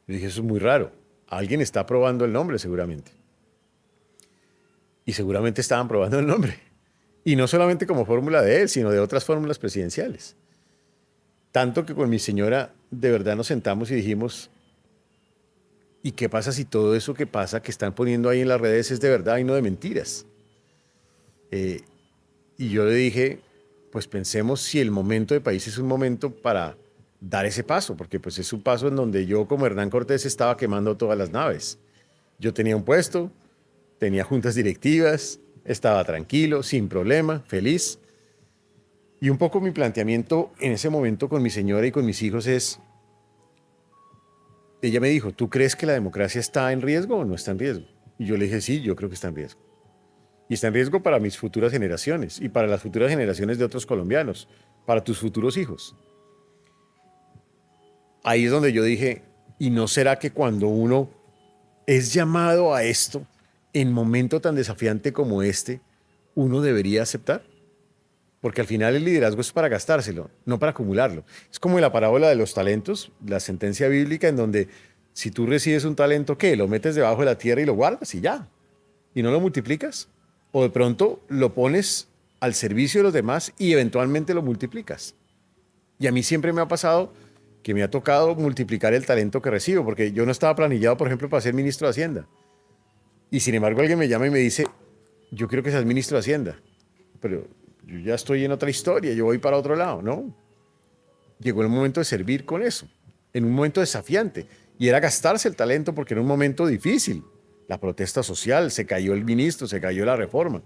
S1: Yo dije, eso es muy raro, alguien está probando el nombre seguramente. Y seguramente estaban probando el nombre. Y no solamente como fórmula de él, sino de otras fórmulas presidenciales. Tanto que con mi señora de verdad nos sentamos y dijimos, ¿y qué pasa si todo eso que pasa, que están poniendo ahí en las redes es de verdad y no de mentiras? Y yo le dije, pues pensemos si el momento de país es un momento para dar ese paso, porque pues es un paso en donde yo como Hernán Cortés estaba quemando todas las naves. Yo tenía un puesto, tenía juntas directivas, estaba tranquilo, sin problema, feliz. Y un poco mi planteamiento en ese momento con mi señora y con mis hijos es, ella me dijo, ¿tú crees que la democracia está en riesgo o no está en riesgo? Y yo le dije, sí, yo creo que está en riesgo. Y está en riesgo para mis futuras generaciones y para las futuras generaciones de otros colombianos, para tus futuros hijos. Ahí es donde yo dije, ¿y no será que cuando uno es llamado a esto, en momento tan desafiante como este, uno debería aceptar? Porque al final el liderazgo es para gastárselo, no para acumularlo. Es como en la parábola de los talentos, la sentencia bíblica en donde si tú recibes un talento, ¿qué? Lo metes debajo de la tierra y lo guardas y ya. Y no lo multiplicas. O de pronto lo pones al servicio de los demás y eventualmente lo multiplicas. Y a mí siempre me ha pasado que me ha tocado multiplicar el talento que recibo, porque yo no estaba planillado, por ejemplo, para ser ministro de Hacienda. Y sin embargo alguien me llama y me dice, yo quiero que seas ministro de Hacienda, pero yo ya estoy en otra historia, yo voy para otro lado, ¿no? Llegó el momento de servir con eso, en un momento desafiante, y era gastarse el talento porque era un momento difícil. La protesta social, se cayó el ministro, se cayó la reforma.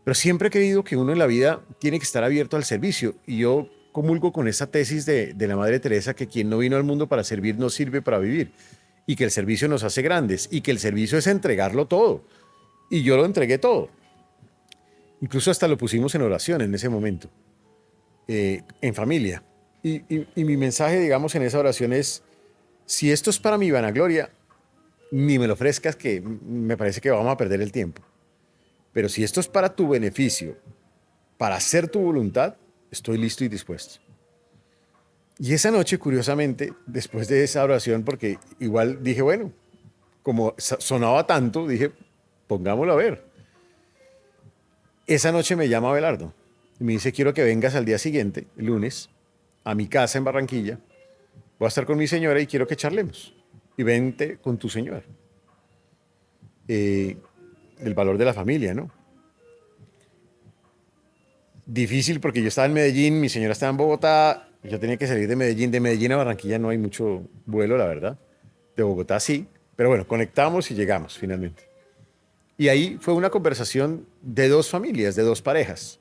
S1: Pero siempre he creído que uno en la vida tiene que estar abierto al servicio, y yo comulgo con esa tesis de la Madre Teresa, que quien no vino al mundo para servir no sirve para vivir, y que el servicio nos hace grandes, y que el servicio es entregarlo todo. Y yo lo entregué todo. Incluso hasta lo pusimos en oración en ese momento, en familia. Y mi mensaje, digamos, en esa oración es, si esto es para mi vanagloria, ni me lo ofrezcas, que me parece que vamos a perder el tiempo. Pero si esto es para tu beneficio, para hacer tu voluntad, estoy listo y dispuesto. Y esa noche, curiosamente, después de esa oración, porque igual dije, bueno, como sonaba tanto, dije, pongámoslo a ver. Esa noche me llama Abelardo y me dice, quiero que vengas al día siguiente, el lunes, a mi casa en Barranquilla. Voy a estar con mi señora y quiero que charlemos. Y vente con tu señora. El valor de la familia, ¿no? Difícil porque yo estaba en Medellín, mi señora estaba en Bogotá, yo tenía que salir de Medellín. De Medellín a Barranquilla no hay mucho vuelo, la verdad. De Bogotá sí, pero bueno, conectamos y llegamos finalmente. Y ahí fue una conversación de dos familias, de dos parejas,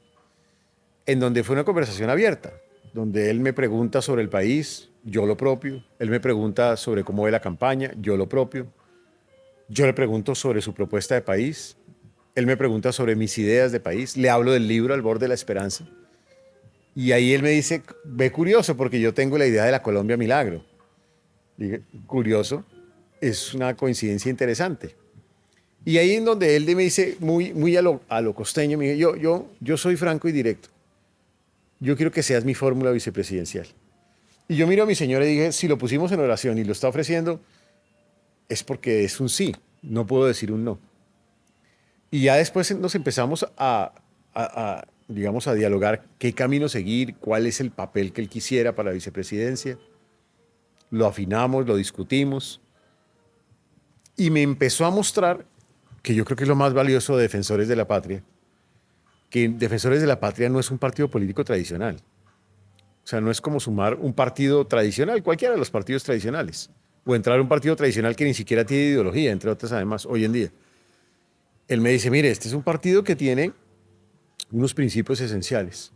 S1: en donde fue una conversación abierta, donde él me pregunta sobre el país, yo lo propio, él me pregunta sobre cómo ve la campaña, yo lo propio, yo le pregunto sobre su propuesta de país, él me pregunta sobre mis ideas de país, le hablo del libro Al borde de la esperanza, y ahí él me dice, ve curioso, porque yo tengo la idea de la Colombia Milagro. Dije, curioso, es una coincidencia interesante. Y ahí en donde él me dice, muy a lo costeño, me dice, yo soy franco y directo. Yo quiero que seas mi fórmula vicepresidencial. Y yo miro a mi señora y dije, si lo pusimos en oración y lo está ofreciendo, es porque es un sí, no puedo decir un no. Y ya después nos empezamos digamos, a dialogar qué camino seguir, cuál es el papel que él quisiera para la vicepresidencia. Lo afinamos, lo discutimos. Y me empezó a mostrar, que yo creo que es lo más valioso de Defensores de la Patria, que Defensores de la Patria no es un partido político tradicional. O sea, no es como sumar un partido tradicional, cualquiera de los partidos tradicionales, o entrar a un partido tradicional que ni siquiera tiene ideología, entre otras además, hoy en día. Él me dice, mire, este es un partido que tiene unos principios esenciales.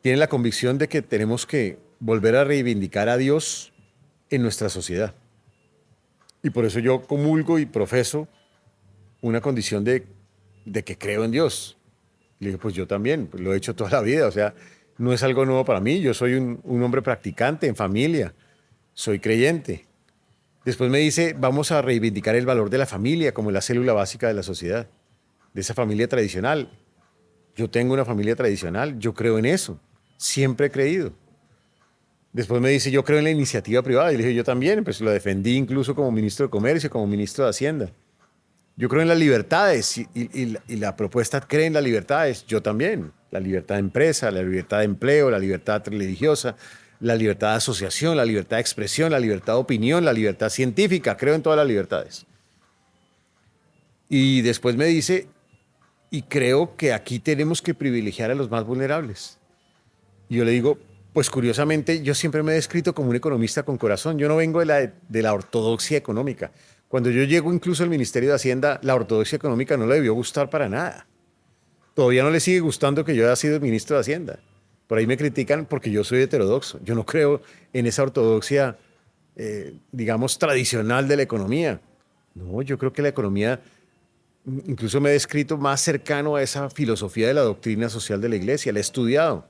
S1: Tiene la convicción de que tenemos que volver a reivindicar a Dios en nuestra sociedad. Y por eso yo comulgo y profeso una condición de que creo en Dios. Le digo, pues yo también, pues lo he hecho toda la vida, o sea, no es algo nuevo para mí, yo soy un hombre practicante en familia, soy creyente. Después me dice, vamos a reivindicar el valor de la familia como la célula básica de la sociedad, de esa familia tradicional. Yo tengo una familia tradicional, yo creo en eso, siempre he creído. Después me dice, yo creo en la iniciativa privada, y le dije, yo también, pues lo defendí incluso como ministro de Comercio, como ministro de Hacienda. Yo creo en las libertades y la propuesta cree en las libertades. Yo también. La libertad de empresa, la libertad de empleo, la libertad religiosa, la libertad de asociación, la libertad de expresión, la libertad de opinión, la libertad científica. Creo en todas las libertades. Y después me dice, y creo que aquí tenemos que privilegiar a los más vulnerables. Y yo le digo, pues curiosamente, yo siempre me he descrito como un economista con corazón. Yo no vengo de la ortodoxia económica. Cuando yo llego incluso al Ministerio de Hacienda, la ortodoxia económica no le debió gustar para nada. Todavía no le sigue gustando que yo haya sido ministro de Hacienda. Por ahí me critican porque yo soy heterodoxo. Yo no creo en esa ortodoxia, digamos, tradicional de la economía. No, yo creo que la economía, incluso me he descrito más cercano a esa filosofía de la doctrina social de la Iglesia. La he estudiado.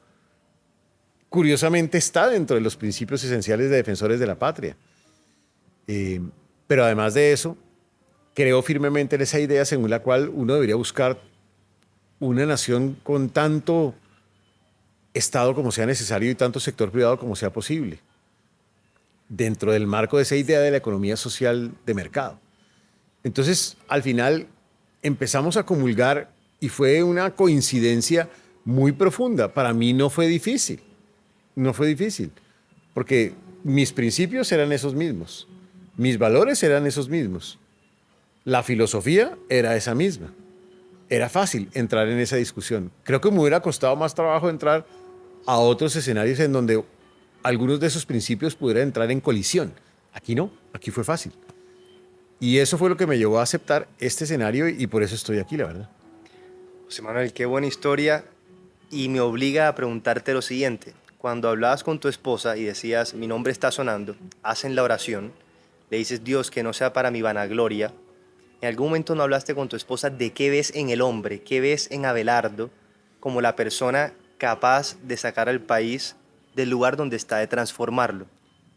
S1: Curiosamente está dentro de los principios esenciales de Defensores de la Patria. Pero además de eso, creo firmemente en esa idea según la cual uno debería buscar una nación con tanto Estado como sea necesario y tanto sector privado como sea posible, dentro del marco de esa idea de la economía social de mercado. Entonces, al final, empezamos a comulgar y fue una coincidencia muy profunda. Para mí no fue difícil, no fue difícil, porque mis principios eran esos mismos. Mis valores eran esos mismos. La filosofía era esa misma. Era fácil entrar en esa discusión. Creo que me hubiera costado más trabajo entrar a otros escenarios en donde algunos de esos principios pudieran entrar en colisión. Aquí no, aquí fue fácil. Y eso fue lo que me llevó a aceptar este escenario y por eso estoy aquí, la verdad.
S2: José Manuel, qué buena historia y me obliga a preguntarte lo siguiente. Cuando hablabas con tu esposa y decías, mi nombre está sonando, hacen la oración, le dices, Dios, que no sea para mi vanagloria. ¿En algún momento no hablaste con tu esposa de qué ves en el hombre, qué ves en Abelardo como la persona capaz de sacar al país del lugar donde está, de transformarlo?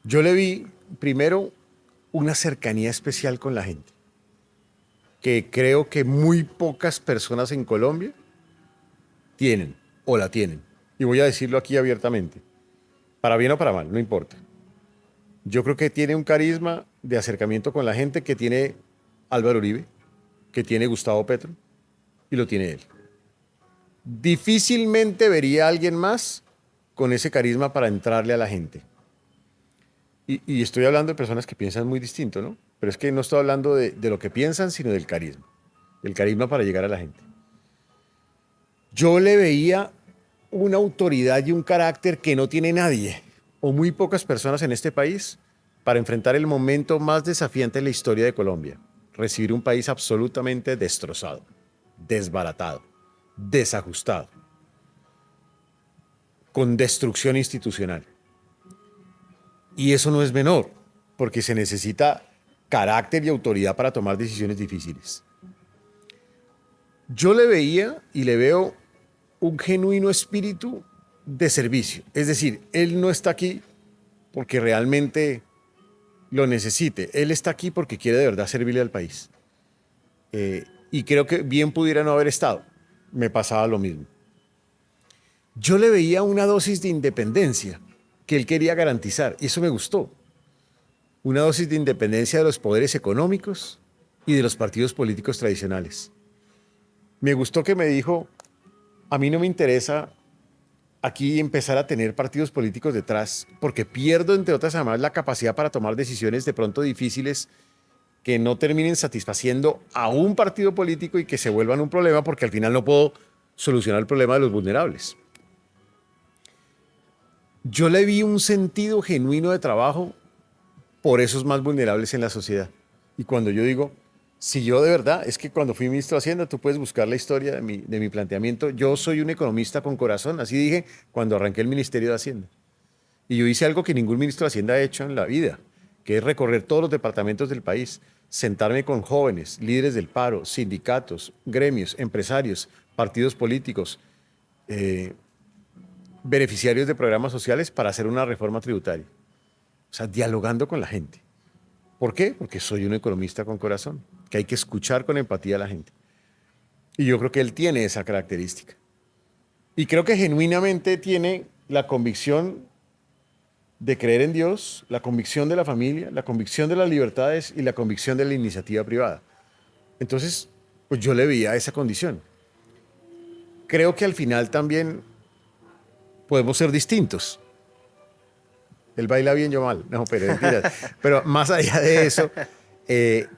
S1: Yo le vi, primero, una cercanía especial con la gente, que creo que muy pocas personas en Colombia tienen o la tienen. Y voy a decirlo aquí abiertamente, para bien o para mal, no importa. Yo creo que tiene un carisma de acercamiento con la gente que tiene Álvaro Uribe, que tiene Gustavo Petro y lo tiene él. Difícilmente vería a alguien más con ese carisma para entrarle a la gente. Y estoy hablando de personas que piensan muy distinto, ¿no? Pero es que no estoy hablando de lo que piensan, sino del carisma. Del carisma para llegar a la gente. Yo le veía una autoridad y un carácter que no tiene nadie o muy pocas personas en este país para enfrentar el momento más desafiante en la historia de Colombia. Recibir un país absolutamente destrozado, desbaratado, desajustado, con destrucción institucional. Y eso no es menor, porque se necesita carácter y autoridad para tomar decisiones difíciles. Yo le veía y le veo un genuino espíritu de servicio. Es decir, él no está aquí porque realmente lo necesite. Él está aquí porque quiere de verdad servirle al país. Y creo que bien pudiera no haber estado. Me pasaba lo mismo. Yo le veía una dosis de independencia que él quería garantizar, y eso me gustó. Una dosis de independencia de los poderes económicos y de los partidos políticos tradicionales. Me gustó que me dijo, a mí no me interesa aquí empezar a tener partidos políticos detrás, porque pierdo, entre otras, además, la capacidad para tomar decisiones de pronto difíciles que no terminen satisfaciendo a un partido político y que se vuelvan un problema, porque al final no puedo solucionar el problema de los vulnerables. Yo le vi un sentido genuino de trabajo por esos más vulnerables en la sociedad. Y cuando yo digo, si yo de verdad, es que cuando fui ministro de Hacienda, tú puedes buscar la historia de mi planteamiento, yo soy un economista con corazón, así dije cuando arranqué el Ministerio de Hacienda. Y yo hice algo que ningún ministro de Hacienda ha hecho en la vida, que es recorrer todos los departamentos del país, sentarme con jóvenes, líderes del paro, sindicatos, gremios, empresarios, partidos políticos, beneficiarios de programas sociales para hacer una reforma tributaria. O sea, dialogando con la gente. ¿Por qué? Porque soy un economista con corazón, que hay que escuchar con empatía a la gente. Y yo creo que él tiene esa característica. Y creo que genuinamente tiene la convicción de creer en Dios, la convicción de la familia, la convicción de las libertades y la convicción de la iniciativa privada. Entonces, pues yo le veía esa condición. Creo que al final también podemos ser distintos. Él baila bien, yo mal. No, pero mentiras. Pero más allá de eso,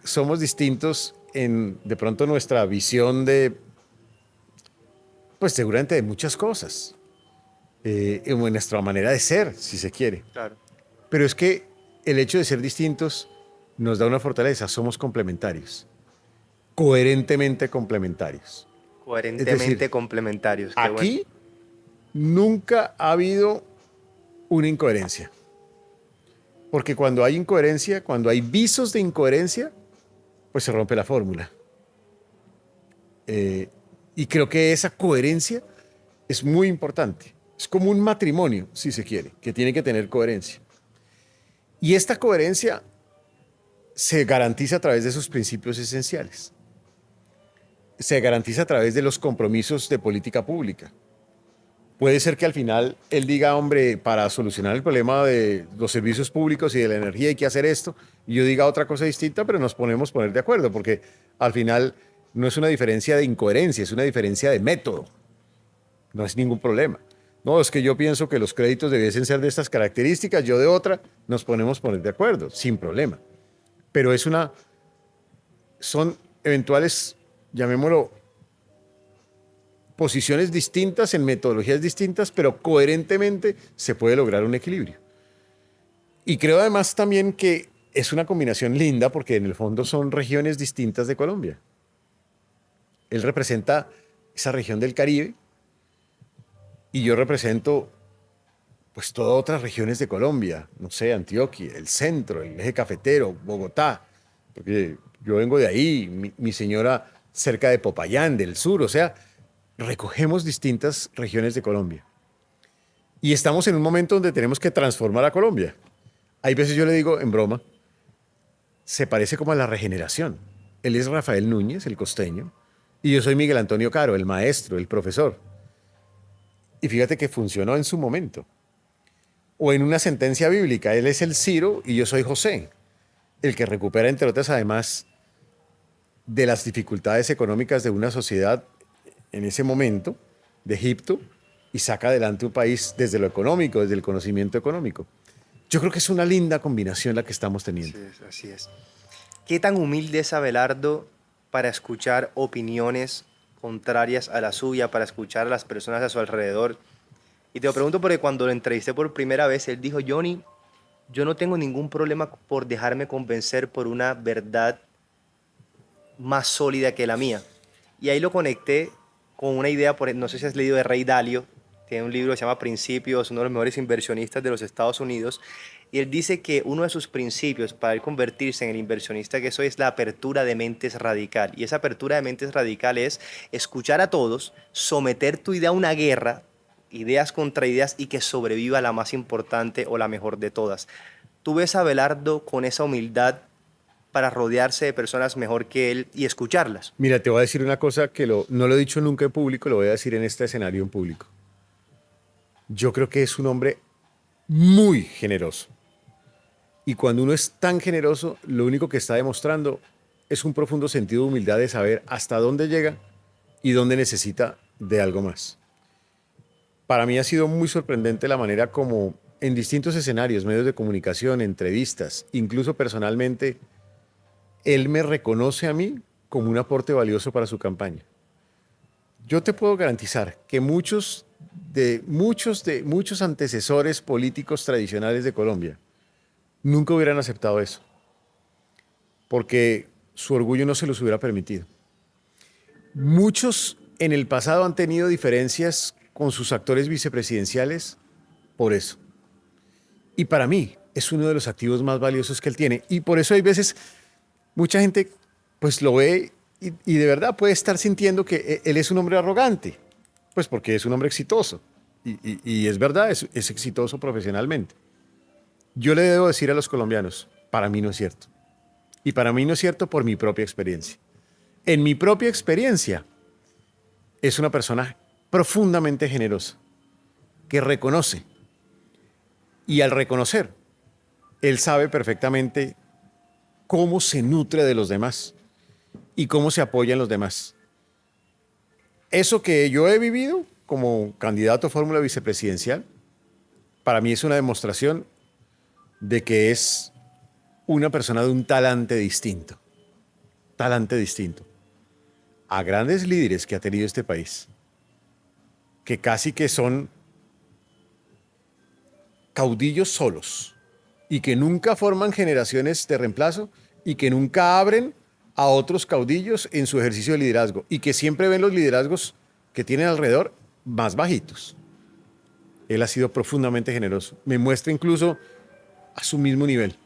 S1: somos distintos en, de pronto, nuestra visión de, pues seguramente de muchas cosas. En nuestra manera de ser, si se quiere.
S2: Claro.
S1: Pero es que el hecho de ser distintos nos da una fortaleza. Somos complementarios. Coherentemente complementarios.
S2: Coherentemente
S1: Es decir,
S2: complementarios. Qué
S1: aquí
S2: bueno.
S1: nunca ha habido una incoherencia. Porque cuando hay incoherencia, cuando hay visos de incoherencia, pues se rompe la fórmula. Y creo que esa coherencia es muy importante. Es como un matrimonio, si se quiere, que tiene que tener coherencia. Y esta coherencia se garantiza a través de sus principios esenciales. Se garantiza a través de los compromisos de política pública. Puede ser que al final él diga, hombre, para solucionar el problema de los servicios públicos y de la energía hay que hacer esto, y yo diga otra cosa distinta, pero nos ponemos a poner de acuerdo, porque al final no es una diferencia de incoherencia, es una diferencia de método. No es ningún problema. No, es que yo pienso que los créditos debiesen ser de estas características, yo de otra, nos ponemos a poner de acuerdo, sin problema. Pero son eventuales, llamémoslo, posiciones distintas en metodologías distintas, pero coherentemente se puede lograr un equilibrio. Y creo además también que es una combinación linda porque en el fondo son regiones distintas de Colombia. Él representa esa región del Caribe y yo represento pues todas otras regiones de Colombia, no sé, Antioquia, el centro, el eje cafetero, Bogotá, porque yo vengo de ahí, mi señora cerca de Popayán, del sur, o sea, recogemos distintas regiones de Colombia. Y estamos en un momento donde tenemos que transformar a Colombia. Hay veces yo le digo, en broma, se parece como a la regeneración. Él es Rafael Núñez, el costeño, y yo soy Miguel Antonio Caro, el maestro, el profesor. Y fíjate que funcionó en su momento. O en una sentencia bíblica, él es el Ciro y yo soy José, el que recupera, entre otras, además, de las dificultades económicas de una sociedad en ese momento, de Egipto, y saca adelante un país desde lo económico, desde el conocimiento económico. Yo creo que es una linda combinación la que estamos teniendo.
S2: Así es. ¿Qué tan humilde es Abelardo para escuchar opiniones contrarias a la suya, para escuchar a las personas a su alrededor? Y te lo pregunto porque cuando lo entrevisté por primera vez, él dijo, Johnny, yo no tengo ningún problema por dejarme convencer por una verdad más sólida que la mía. Y ahí lo conecté con una idea, no sé si has leído de Ray Dalio, tiene un libro que se llama Principios, uno de los mejores inversionistas de los Estados Unidos, y él dice que uno de sus principios para él convertirse en el inversionista que soy es la apertura de mentes radical. Y esa apertura de mentes radical es escuchar a todos, someter tu idea a una guerra, ideas contra ideas, y que sobreviva la más importante o la mejor de todas. ¿Tú ves a Abelardo con esa humildad para rodearse de personas mejor que él y escucharlas?
S1: Mira, te voy a decir una cosa que no lo he dicho nunca en público, lo voy a decir en este escenario en público. Yo creo que es un hombre muy generoso. Y cuando uno es tan generoso, lo único que está demostrando es un profundo sentido de humildad de saber hasta dónde llega y dónde necesita de algo más. Para mí ha sido muy sorprendente la manera como en distintos escenarios, medios de comunicación, entrevistas, incluso personalmente, él me reconoce a mí como un aporte valioso para su campaña. Yo te puedo garantizar que muchos antecesores políticos tradicionales de Colombia nunca hubieran aceptado eso, porque su orgullo no se los hubiera permitido. Muchos en el pasado han tenido diferencias con sus actores vicepresidenciales por eso. Y para mí es uno de los activos más valiosos que él tiene. Y por eso hay veces mucha gente pues lo ve y de verdad puede estar sintiendo que él es un hombre arrogante, pues porque es un hombre exitoso. Y es verdad, es exitoso profesionalmente. Yo le debo decir a los colombianos, para mí no es cierto. Y para mí no es cierto por mi propia experiencia. En mi propia experiencia, es una persona profundamente generosa, que reconoce. Y al reconocer, él sabe perfectamente cómo se nutre de los demás y cómo se apoya en los demás. Eso que yo he vivido como candidato a fórmula vicepresidencial, para mí es una demostración de que es una persona de un talante distinto a grandes líderes que ha tenido este país, que casi que son caudillos solos y que nunca forman generaciones de reemplazo y que nunca abren a otros caudillos en su ejercicio de liderazgo y que siempre ven los liderazgos que tienen alrededor más bajitos. Él ha sido profundamente generoso. Me muestra incluso a su mismo nivel.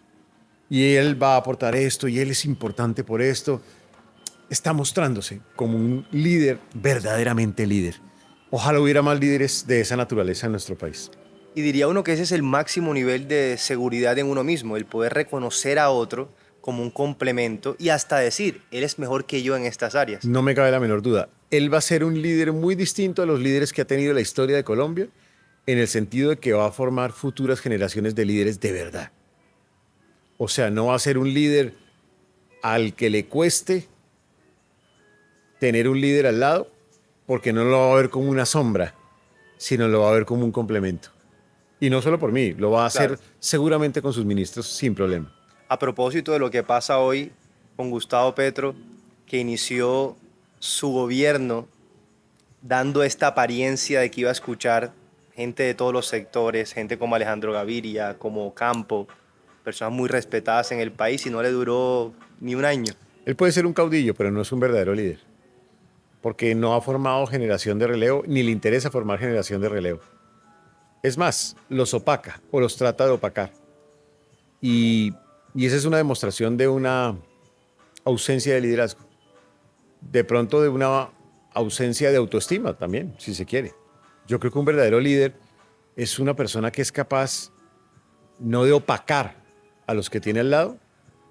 S1: Y él va a aportar esto y él es importante por esto. Está mostrándose como un líder, verdaderamente líder. Ojalá hubiera más líderes de esa naturaleza en nuestro país.
S2: Y diría uno que ese es el máximo nivel de seguridad en uno mismo, el poder reconocer a otro como un complemento y hasta decir, él es mejor que yo en estas áreas.
S1: No me cabe la menor duda. Él va a ser un líder muy distinto a los líderes que ha tenido la historia de Colombia, en el sentido de que va a formar futuras generaciones de líderes de verdad. O sea, no va a ser un líder al que le cueste tener un líder al lado, porque no lo va a ver como una sombra, sino lo va a ver como un complemento. Y no solo por mí, lo va a hacer seguramente con sus ministros sin problema.
S2: A propósito de lo que pasa hoy con Gustavo Petro, que inició su gobierno dando esta apariencia de que iba a escuchar gente de todos los sectores, gente como Alejandro Gaviria, como Campo, personas muy respetadas en el país, y no le duró ni un año.
S1: Él puede ser un caudillo, pero no es un verdadero líder, porque no ha formado generación de relevo, ni le interesa formar generación de relevo. Es más, los opaca o los trata de opacar. Y esa es una demostración de una ausencia de liderazgo. De pronto de una ausencia de autoestima también, si se quiere. Yo creo que un verdadero líder es una persona que es capaz no de opacar a los que tiene al lado,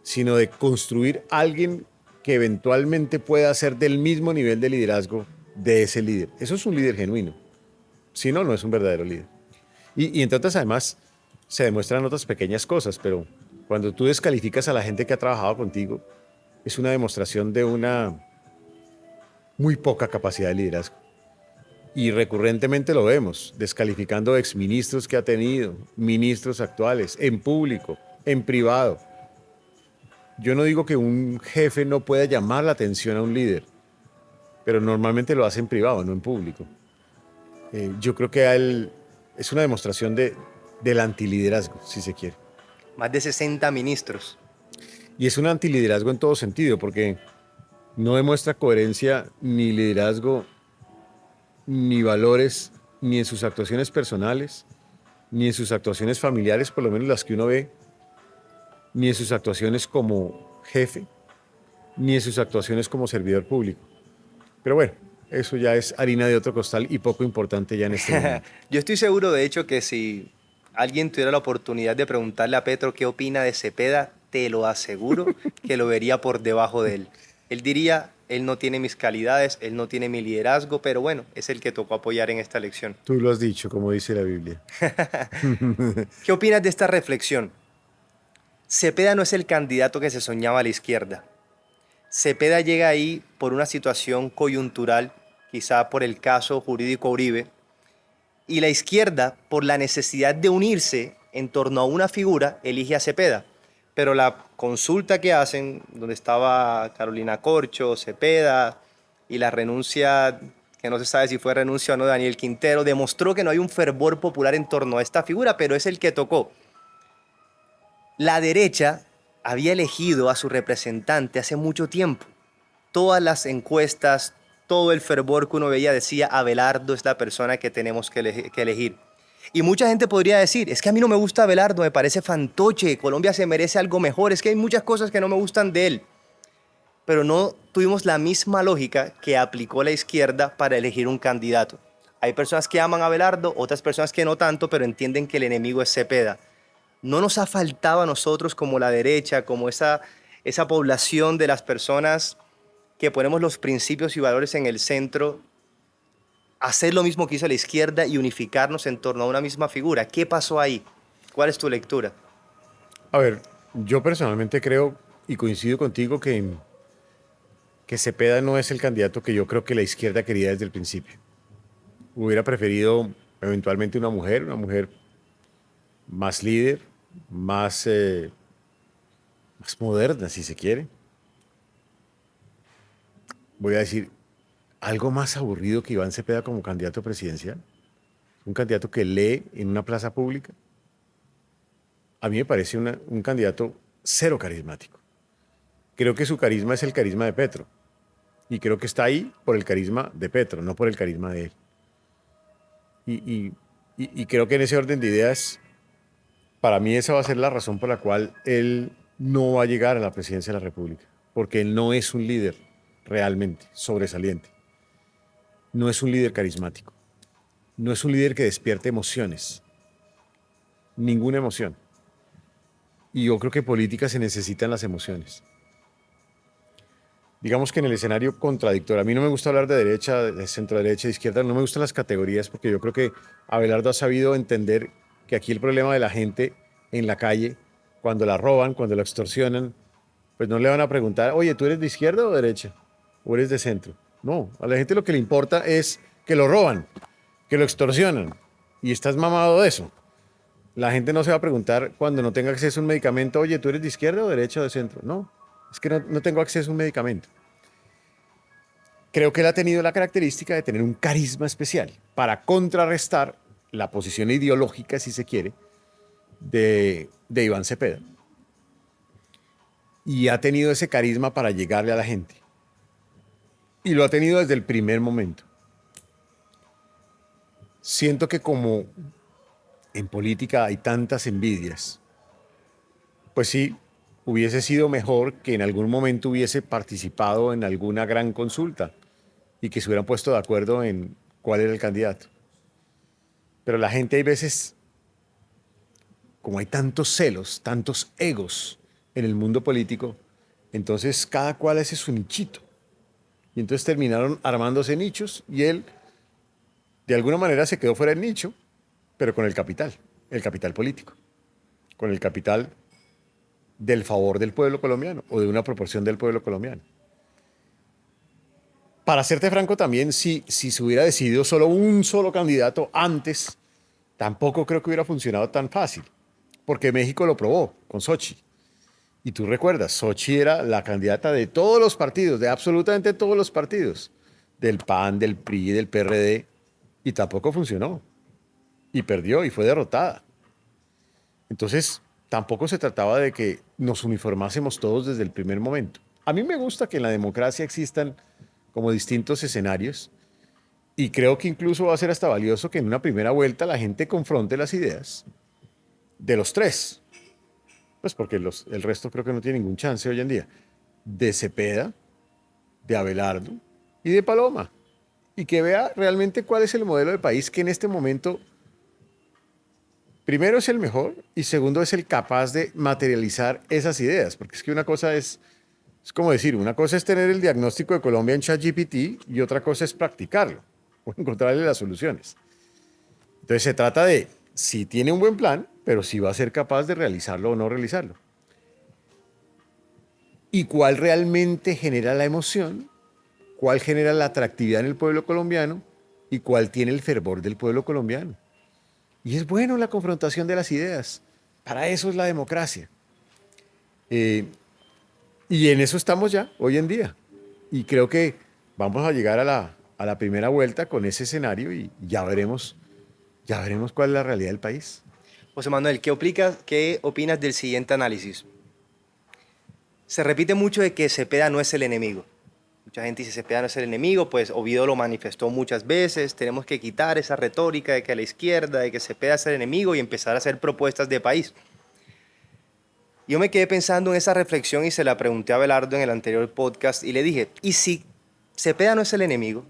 S1: sino de construir a alguien que eventualmente pueda ser del mismo nivel de liderazgo de ese líder. Eso es un líder genuino. Si no, no es un verdadero líder. Y entre otras, además, se demuestran otras pequeñas cosas, pero cuando tú descalificas a la gente que ha trabajado contigo, es una demostración de una muy poca capacidad de liderazgo. Y recurrentemente lo vemos, descalificando exministros que ha tenido, ministros actuales, en público, en privado. Yo no digo que un jefe no pueda llamar la atención a un líder, pero normalmente lo hace en privado, no en público. Yo creo que es una demostración del antiliderazgo, si se quiere.
S2: Más de 60 ministros.
S1: Y es un antiliderazgo en todo sentido, porque no demuestra coherencia ni liderazgo, ni valores, ni en sus actuaciones personales, ni en sus actuaciones familiares, por lo menos las que uno ve, ni en sus actuaciones como jefe, ni en sus actuaciones como servidor público. Pero bueno, eso ya es harina de otro costal y poco importante ya en este momento.
S2: Yo estoy seguro, de hecho, que si alguien tuviera la oportunidad de preguntarle a Petro qué opina de Cepeda, te lo aseguro que lo vería por debajo de él. Él diría, él no tiene mis calidades, él no tiene mi liderazgo, pero bueno, es el que tocó apoyar en esta elección.
S1: Tú lo has dicho, como dice la Biblia.
S2: ¿Qué opinas de esta reflexión? Cepeda no es el candidato que se soñaba a la izquierda. Cepeda llega ahí por una situación coyuntural, quizá por el caso jurídico Uribe, y la izquierda, por la necesidad de unirse en torno a una figura, elige a Cepeda. Pero la consulta que hacen, donde estaba Carolina Corcho, Cepeda, y la renuncia, que no se sabe si fue renuncia o no, de Daniel Quintero, demostró que no hay un fervor popular en torno a esta figura, pero es el que tocó. La derecha había elegido a su representante hace mucho tiempo. Todas las encuestas, todo el fervor que uno veía decía, Abelardo es la persona que tenemos que elegir. Y mucha gente podría decir, es que a mí no me gusta Abelardo, me parece fantoche, Colombia se merece algo mejor, es que hay muchas cosas que no me gustan de él. Pero no tuvimos la misma lógica que aplicó la izquierda para elegir un candidato. Hay personas que aman a Abelardo, otras personas que no tanto, pero entienden que el enemigo es Cepeda. No nos ha faltado a nosotros como la derecha, como esa población de las personas que ponemos los principios y valores en el centro, hacer lo mismo que hizo la izquierda y unificarnos en torno a una misma figura. ¿Qué pasó ahí? ¿Cuál es tu lectura?
S1: A ver, yo personalmente creo y coincido contigo que Cepeda no es el candidato que yo creo que la izquierda quería desde el principio. Hubiera preferido eventualmente una mujer más líder, más, más moderna, si se quiere. Voy a decir, algo más aburrido que Iván Cepeda como candidato presidencial. Un candidato que lee en una plaza pública. A mí me parece un candidato cero carismático. Creo que su carisma es el carisma de Petro. Y creo que está ahí por el carisma de Petro, no por el carisma de él. Y creo que en ese orden de ideas, para mí esa va a ser la razón por la cual él no va a llegar a la presidencia de la República. Porque él no es un líder realmente sobresaliente. No es un líder carismático. No es un líder que despierte emociones. Ninguna emoción. Y yo creo que en política se necesitan las emociones. Digamos que en el escenario contradictorio, a mí no me gusta hablar de derecha, de centro derecha, de izquierda, no me gustan las categorías porque yo creo que Abelardo ha sabido entender que aquí el problema de la gente en la calle, cuando la roban, cuando la extorsionan, pues no le van a preguntar, oye, ¿tú eres de izquierda o derecha? ¿O eres de centro? No, a la gente lo que le importa es que lo roban, que lo extorsionan y estás mamado de eso. La gente no se va a preguntar cuando no tenga acceso a un medicamento, oye, ¿tú eres de izquierda o derecha o de centro? No, es que no tengo acceso a un medicamento. Creo que él ha tenido la característica de tener un carisma especial para contrarrestar la posición ideológica, si se quiere, de Iván Cepeda. Y ha tenido ese carisma para llegarle a la gente. Y lo ha tenido desde el primer momento. Siento que como en política hay tantas envidias, pues sí, hubiese sido mejor que en algún momento hubiese participado en alguna gran consulta y que se hubieran puesto de acuerdo en cuál era el candidato. Pero la gente hay veces, como hay tantos celos, tantos egos en el mundo político, entonces cada cual hace su nichito. Y entonces terminaron armándose nichos y él de alguna manera se quedó fuera del nicho, pero con el capital político, con el capital del favor del pueblo colombiano o de una proporción del pueblo colombiano. Para serte franco también, si se hubiera decidido solo un solo candidato antes, tampoco creo que hubiera funcionado tan fácil, porque México lo probó con Xochitl. Y tú recuerdas, Xochitl era la candidata de todos los partidos, de absolutamente todos los partidos, del PAN, del PRI, del PRD, y tampoco funcionó. Y perdió y fue derrotada. Entonces, tampoco se trataba de que nos uniformásemos todos desde el primer momento. A mí me gusta que en la democracia existan como distintos escenarios y creo que incluso va a ser hasta valioso que en una primera vuelta la gente confronte las ideas de los tres, pues porque el resto creo que no tiene ningún chance hoy en día, de Cepeda, de Abelardo y de Paloma, y que vea realmente cuál es el modelo de país que en este momento primero es el mejor y segundo es el capaz de materializar esas ideas, porque es que una cosa es como decir, una cosa es tener el diagnóstico de Colombia en ChatGPT y otra cosa es practicarlo o encontrarle las soluciones. Entonces se trata de si tiene un buen plan, pero si va a ser capaz de realizarlo o no realizarlo. Y cuál realmente genera la emoción, cuál genera la atractividad en el pueblo colombiano y cuál tiene el fervor del pueblo colombiano. Y es bueno la confrontación de las ideas. Para eso es la democracia. Y en eso estamos ya, hoy en día. Y creo que vamos a llegar a la primera vuelta con ese escenario y ya veremos cuál es la realidad del país.
S2: José Manuel, ¿qué opinas del siguiente análisis? Se repite mucho de que Cepeda no es el enemigo. Mucha gente dice Cepeda no es el enemigo, pues Oviedo lo manifestó muchas veces. Tenemos que quitar esa retórica de que a la izquierda, de que Cepeda es el enemigo y empezar a hacer propuestas de país. Yo me quedé pensando en esa reflexión y se la pregunté a Abelardo en el anterior podcast y le dije, ¿y si Cepeda no es el enemigo?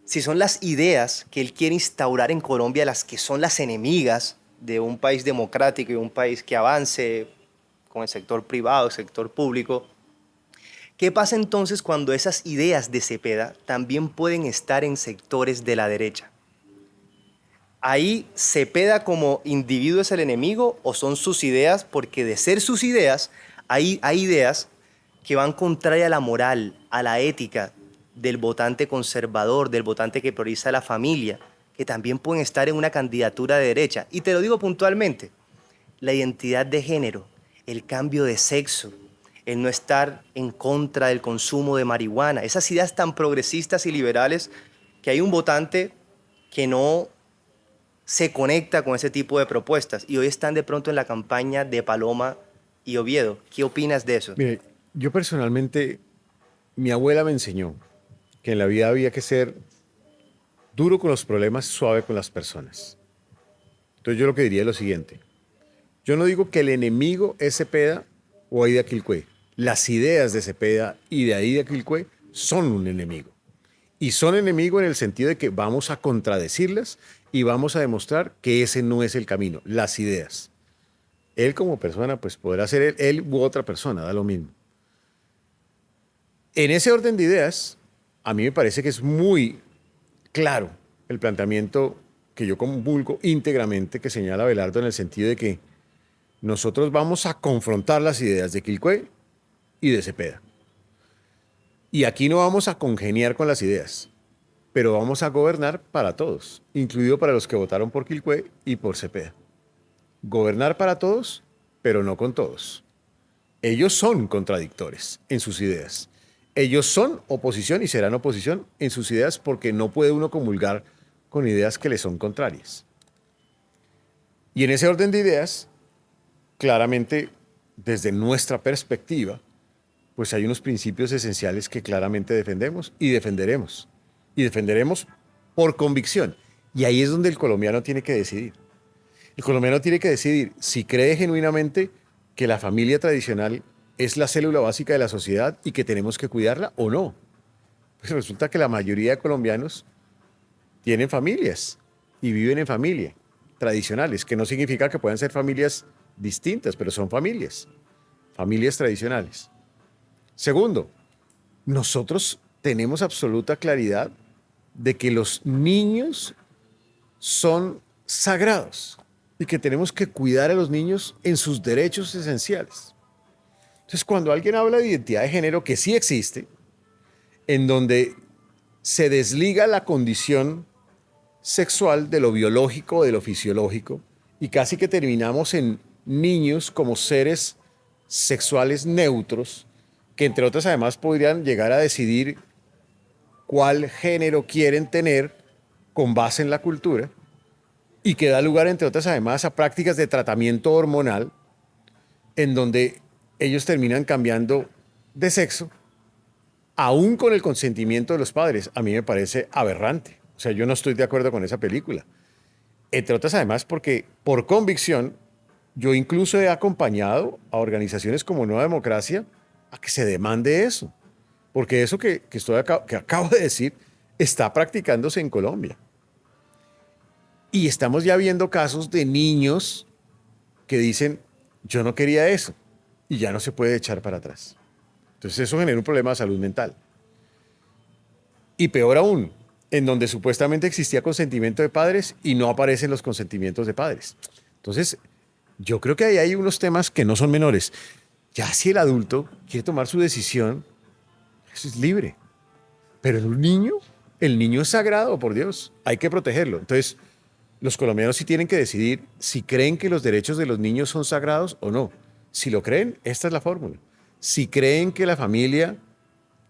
S2: Si son las ideas que él quiere instaurar en Colombia las que son las enemigas de un país democrático y un país que avance con el sector privado, el sector público, ¿qué pasa entonces cuando esas ideas de Cepeda también pueden estar en sectores de la derecha? ¿Ahí Cepeda como individuo es el enemigo o son sus ideas? Porque de ser sus ideas, hay ideas que van contraria a la moral, a la ética del votante conservador, del votante que prioriza la familia, que también pueden estar en una candidatura de derecha. Y te lo digo puntualmente, la identidad de género, el cambio de sexo, el no estar en contra del consumo de marihuana, esas ideas tan progresistas y liberales que hay un votante que no se conecta con ese tipo de propuestas y hoy están de pronto en la campaña de Paloma y Oviedo. ¿Qué opinas de eso?
S1: Mire, yo personalmente, mi abuela me enseñó que en la vida había que ser duro con los problemas, suave con las personas. Entonces yo lo que diría es lo siguiente. Yo no digo que el enemigo es Cepeda o Aida Quilcue. Las ideas de Cepeda y de Aida Quilcue son un enemigo. Y son enemigo en el sentido de que vamos a contradecirlas y vamos a demostrar que ese no es el camino, las ideas. Él como persona, pues podrá ser él u otra persona, da lo mismo. En ese orden de ideas, a mí me parece que es muy claro el planteamiento que yo comulgo íntegramente que señala Abelardo en el sentido de que nosotros vamos a confrontar las ideas de Quilcue y de Cepeda. Y aquí no vamos a congeniar con las ideas, pero vamos a gobernar para todos, incluido para los que votaron por Quilcue y por Cepeda. Gobernar para todos, pero no con todos. Ellos son contradictores en sus ideas. Ellos son oposición y serán oposición en sus ideas porque no puede uno comulgar con ideas que le son contrarias. Y en ese orden de ideas, claramente, desde nuestra perspectiva, pues hay unos principios esenciales que claramente defendemos y defenderemos. Y defenderemos por convicción. Y ahí es donde el colombiano tiene que decidir. El colombiano tiene que decidir si cree genuinamente que la familia tradicional es la célula básica de la sociedad y que tenemos que cuidarla o no. Pues resulta que la mayoría de colombianos tienen familias y viven en familia tradicionales, que no significa que puedan ser familias distintas, pero son familias tradicionales. Segundo, nosotros tenemos absoluta claridad de que los niños son sagrados y que tenemos que cuidar a los niños en sus derechos esenciales. Entonces, cuando alguien habla de identidad de género, que sí existe, en donde se desliga la condición sexual de lo biológico o de lo fisiológico, y casi que terminamos en niños como seres sexuales neutros, que entre otras además podrían llegar a decidir cuál género quieren tener con base en la cultura, y que da lugar, entre otras además, a prácticas de tratamiento hormonal, en donde ellos terminan cambiando de sexo, aún con el consentimiento de los padres. A mí me parece aberrante. O sea, yo no estoy de acuerdo con esa película. Entre otras, además, porque por convicción, yo incluso he acompañado a organizaciones como Nueva Democracia a que se demande eso. Porque eso que acabo de decir está practicándose en Colombia. Y estamos ya viendo casos de niños que dicen, yo no quería eso, y ya no se puede echar para atrás. Entonces eso genera un problema de salud mental. Y peor aún, en donde supuestamente existía consentimiento de padres y no aparecen los consentimientos de padres. Entonces, yo creo que ahí hay unos temas que no son menores. Ya si el adulto quiere tomar su decisión, eso es libre. Pero en un niño, el niño es sagrado, por Dios. Hay que protegerlo. Entonces, los colombianos sí tienen que decidir si creen que los derechos de los niños son sagrados o no. Si lo creen, esta es la fórmula. Si creen que la familia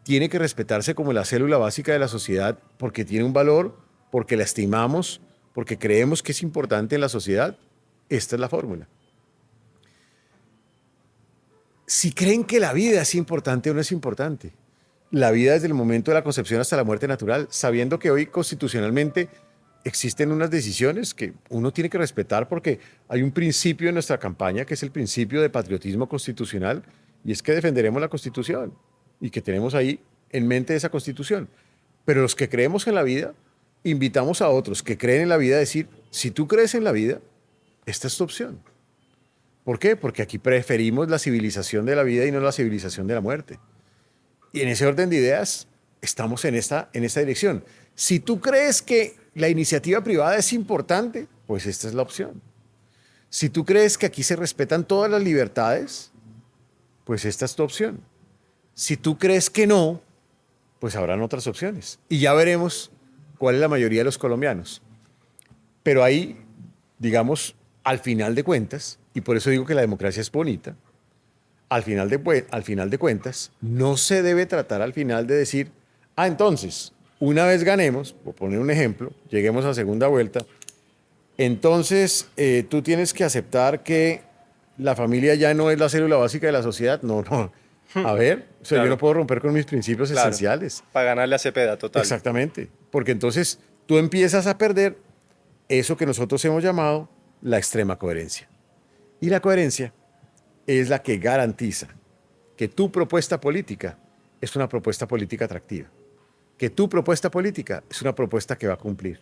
S1: tiene que respetarse como la célula básica de la sociedad porque tiene un valor, porque la estimamos, porque creemos que es importante en la sociedad, esta es la fórmula. Si creen que la vida es importante o no es importante, la vida desde el momento de la concepción hasta la muerte natural, sabiendo que hoy constitucionalmente existen unas decisiones que uno tiene que respetar porque hay un principio en nuestra campaña que es el principio de patriotismo constitucional, y es que defenderemos la Constitución y que tenemos ahí en mente esa Constitución. Pero los que creemos en la vida, invitamos a otros que creen en la vida a decir, si tú crees en la vida, esta es tu opción. ¿Por qué? Porque aquí preferimos la civilización de la vida y no la civilización de la muerte. Y en ese orden de ideas, estamos en esta dirección. Si tú crees que la iniciativa privada es importante, pues esta es la opción. Si tú crees que aquí se respetan todas las libertades, pues esta es tu opción. Si tú crees que no, pues habrán otras opciones. Y ya veremos cuál es la mayoría de los colombianos. Pero ahí, digamos, al final de cuentas, y por eso digo que la democracia es bonita, al final de cuentas, no se debe tratar al final de decir, entonces, una vez ganemos, por poner un ejemplo, lleguemos a segunda vuelta, entonces tú tienes que aceptar que la familia ya no es la célula básica de la sociedad. No, no. A ver, o sea,
S2: Claro.
S1: yo no puedo romper con mis principios esenciales.
S2: Para ganarle a Cepeda, total.
S1: Exactamente, porque entonces tú empiezas a perder eso que nosotros hemos llamado la extrema coherencia. Y la coherencia es la que garantiza que tu propuesta política es una propuesta política atractiva, que tu propuesta política es una propuesta que va a cumplir.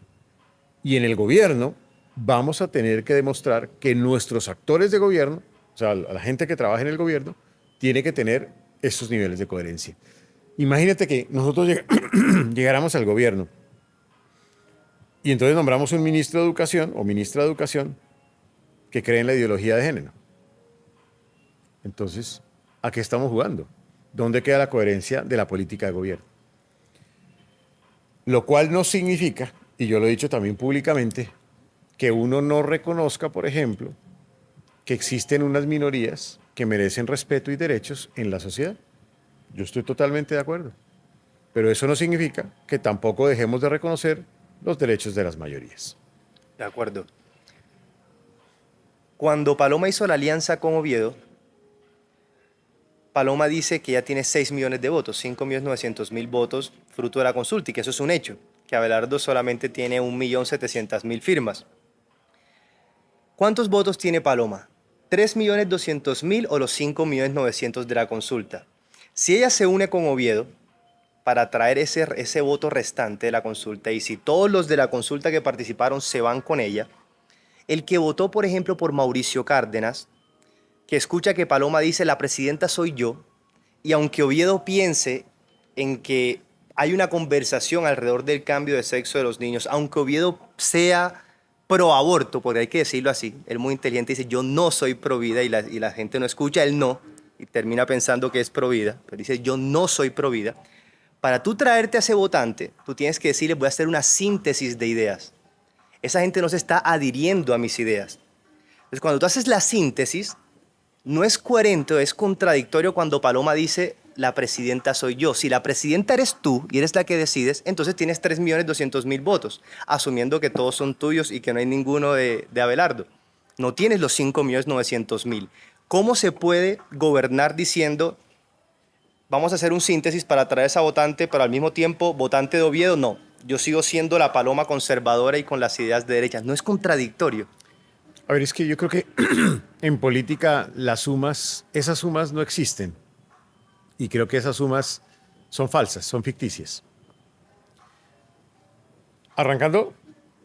S1: Y en el gobierno vamos a tener que demostrar que nuestros actores de gobierno, o sea, la gente que trabaja en el gobierno, tiene que tener estos niveles de coherencia. Imagínate que nosotros llegáramos al gobierno y entonces nombramos un ministro de Educación o ministra de Educación que cree en la ideología de género. Entonces, ¿a qué estamos jugando? ¿Dónde queda la coherencia de la política de gobierno? Lo cual no significa, y yo lo he dicho también públicamente, que uno no reconozca, por ejemplo, que existen unas minorías que merecen respeto y derechos en la sociedad. Yo estoy totalmente de acuerdo. Pero eso no significa que tampoco dejemos de reconocer los derechos de las mayorías.
S2: De acuerdo. Cuando Paloma hizo la alianza con Oviedo, Paloma dice que ya tiene 6 millones de votos, 5.900.000 votos fruto de la consulta, y que eso es un hecho, que Abelardo solamente tiene 1.700.000 firmas. ¿Cuántos votos tiene Paloma? ¿3.200.000 o los 5.900.000 de la consulta? Si ella se une con Oviedo para traer ese voto restante de la consulta, y si todos los de la consulta que participaron se van con ella, el que votó, por ejemplo, por Mauricio Cárdenas, que escucha que Paloma dice la presidenta soy yo, y aunque Oviedo piense en que hay una conversación alrededor del cambio de sexo de los niños, aunque Oviedo sea pro aborto, porque hay que decirlo así, él muy inteligente dice yo no soy pro vida, y la gente no escucha el no, y termina pensando que es provida, pero dice yo no soy provida. Para tú traerte a ese votante, tú tienes que decirle voy a hacer una síntesis de ideas. Esa gente no se está adhiriendo a mis ideas. Entonces, cuando tú haces la síntesis, no es coherente, es contradictorio cuando Paloma dice la presidenta soy yo. Si la presidenta eres tú y eres la que decides, entonces tienes 3.200.000 votos, asumiendo que todos son tuyos y que no hay ninguno de Abelardo. No tienes los 5.900.000. ¿Cómo se puede gobernar diciendo vamos a hacer un síntesis para traer a esa votante, pero al mismo tiempo votante de Oviedo? No, yo sigo siendo la Paloma conservadora y con las ideas de derecha. No es contradictorio.
S1: A ver, es que yo creo que en política esas sumas no existen. Y creo que esas sumas son falsas, son ficticias. Arrancando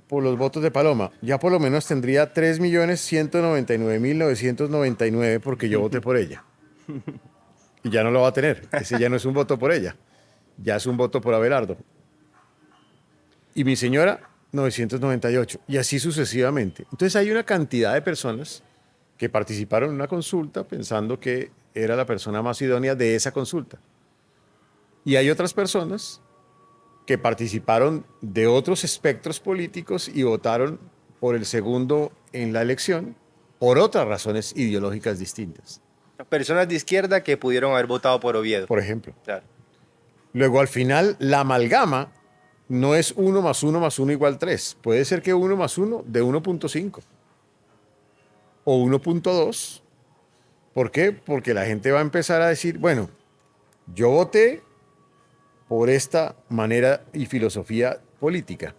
S1: por los votos de Paloma, ya por lo menos tendría 3.199.999 porque yo voté por ella. Y ya no lo va a tener. Ese ya no es un voto por ella. Ya es un voto por Abelardo. Y mi señora, 998. Y así sucesivamente. Entonces hay una cantidad de personas que participaron en una consulta pensando que era la persona más idónea de esa consulta. Y hay otras personas que participaron de otros espectros políticos y votaron por el segundo en la elección por otras razones ideológicas distintas.
S2: Personas de izquierda que pudieron haber votado por Oviedo.
S1: Por ejemplo.
S2: Claro.
S1: Luego, al final, la amalgama no es 1 más 1 más 1 igual 3. Puede ser que 1 más 1 de 1.5 o 1.2. ¿Por qué? Porque la gente va a empezar a decir, bueno, yo voté por esta manera y filosofía política,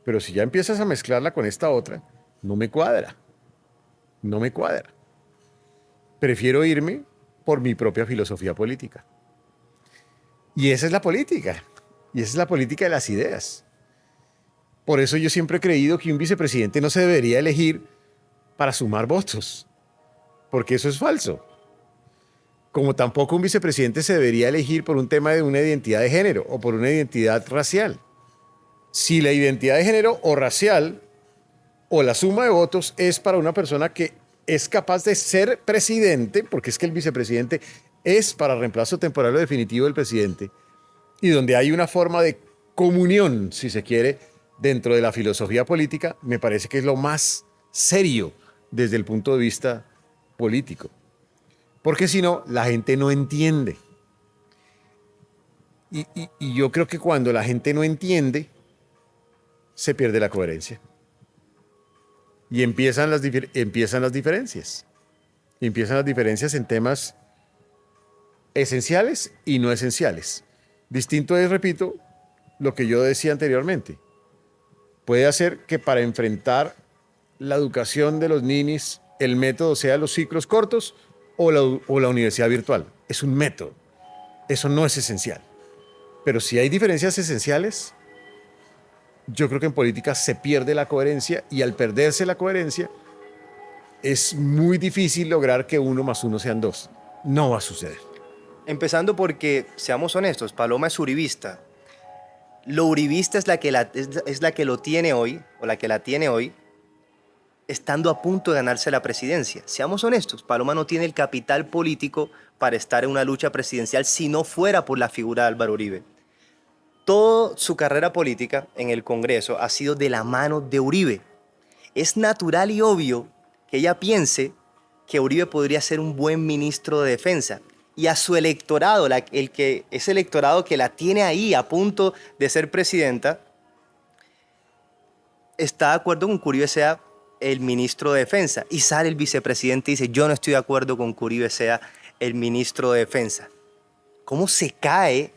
S1: pero si ya empiezas a mezclarla con esta otra, no me cuadra. No me cuadra. Prefiero irme por mi propia filosofía política. Y esa es la política. Y esa es la política de las ideas. Por eso yo siempre he creído que un vicepresidente no se debería elegir para sumar votos, porque eso es falso. Como tampoco un vicepresidente se debería elegir por un tema de una identidad de género o por una identidad racial. Si la identidad de género o racial o la suma de votos es para una persona que es capaz de ser presidente, porque es que el vicepresidente es para reemplazo temporal o definitivo del presidente, y donde hay una forma de comunión, si se quiere, dentro de la filosofía política, me parece que es lo más serio desde el punto de vista político. Porque si no, la gente no entiende. Y yo creo que cuando la gente no entiende, se pierde la coherencia. Y empiezan las diferencias. Y empiezan las diferencias en temas esenciales y no esenciales. Distinto es, repito, lo que yo decía anteriormente. Puede hacer que para enfrentar la educación de los ninis, el método sea los ciclos cortos o la universidad virtual. Es un método. Eso no es esencial. Pero si hay diferencias esenciales, yo creo que en política se pierde la coherencia y al perderse la coherencia es muy difícil lograr que 1 más 1 sean 2. No va a suceder.
S2: Empezando porque, seamos honestos, Paloma es uribista. Lo uribista es la que lo tiene hoy, o la que la tiene hoy, estando a punto de ganarse la presidencia. Seamos honestos, Paloma no tiene el capital político para estar en una lucha presidencial si no fuera por la figura de Álvaro Uribe. Toda su carrera política en el Congreso ha sido de la mano de Uribe. Es natural y obvio que ella piense que Uribe podría ser un buen ministro de Defensa. Y a su electorado, ese electorado que la tiene ahí a punto de ser presidenta, está de acuerdo con que Uribe sea el ministro de Defensa. Y sale el vicepresidente y dice, yo no estoy de acuerdo con que Uribe sea el ministro de Defensa. ¿Cómo se cae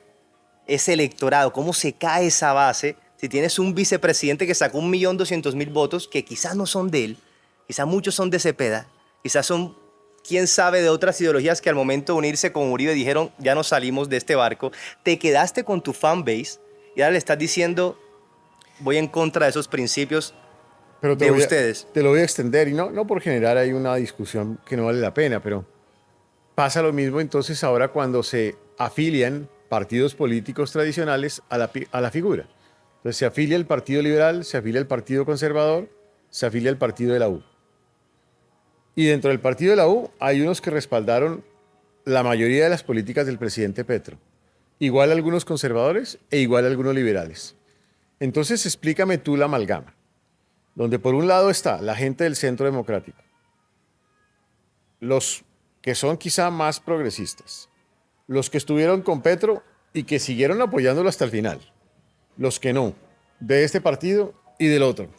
S2: ese electorado? ¿Cómo se cae esa base si tienes un vicepresidente que sacó 1.200.000 votos que quizás no son de él, quizás muchos son de Cepeda, quizás son, quién sabe, de otras ideologías que al momento de unirse con Uribe dijeron, ya nos salimos de este barco, te quedaste con tu fanbase y ahora le estás diciendo, voy en contra de esos principios de ustedes?
S1: Te lo voy a extender y no por generar ahí una discusión que no vale la pena, pero pasa lo mismo entonces ahora cuando se afilian partidos políticos tradicionales a la figura. Entonces se afilia el Partido Liberal, se afilia el Partido Conservador, se afilia el Partido de la U. Y dentro del Partido de la U hay unos que respaldaron la mayoría de las políticas del presidente Petro. Igual a algunos conservadores e igual a algunos liberales. Entonces explícame tú la amalgama, donde por un lado está la gente del centro democrático, los que son quizá más progresistas, los que estuvieron con Petro y que siguieron apoyándolo hasta el final, los que no, de este partido y del otro.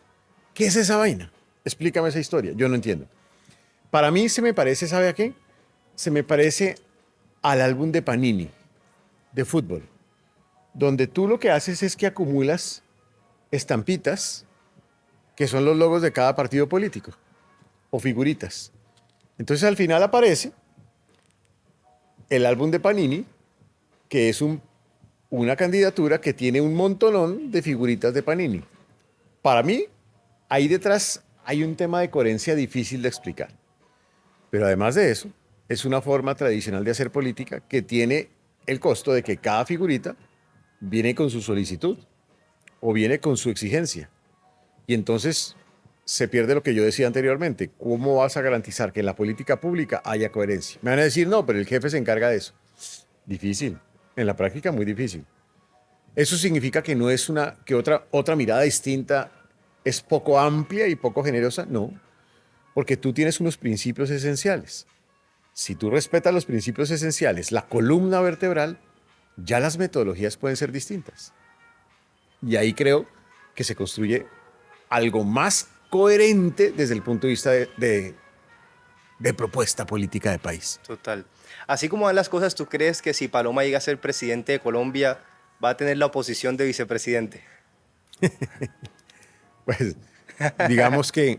S1: ¿Qué es esa vaina? Explícame esa historia, yo no entiendo. Para mí se me parece, ¿sabe a qué? Se me parece al álbum de Panini, de fútbol, donde tú lo que haces es que acumulas estampitas que son los logos de cada partido político o figuritas. Entonces al final aparece el álbum de Panini, que es una candidatura que tiene un montonón de figuritas de Panini. Para mí, ahí detrás hay un tema de coherencia difícil de explicar. Pero además de eso, es una forma tradicional de hacer política que tiene el costo de que cada figurita viene con su solicitud o viene con su exigencia. Y entonces se pierde lo que yo decía anteriormente. ¿Cómo vas a garantizar que en la política pública haya coherencia? Me van a decir, no, pero el jefe se encarga de eso. Difícil. En la práctica, muy difícil. ¿Eso significa que no es que otra mirada distinta es poco amplia y poco generosa? No, porque tú tienes unos principios esenciales. Si tú respetas los principios esenciales, la columna vertebral, ya las metodologías pueden ser distintas. Y ahí creo que se construye algo más coherente desde el punto de vista de propuesta política de país.
S2: Total. Así como van las cosas, ¿tú crees que si Paloma llega a ser presidente de Colombia, va a tener la oposición de vicepresidente?
S1: Pues digamos que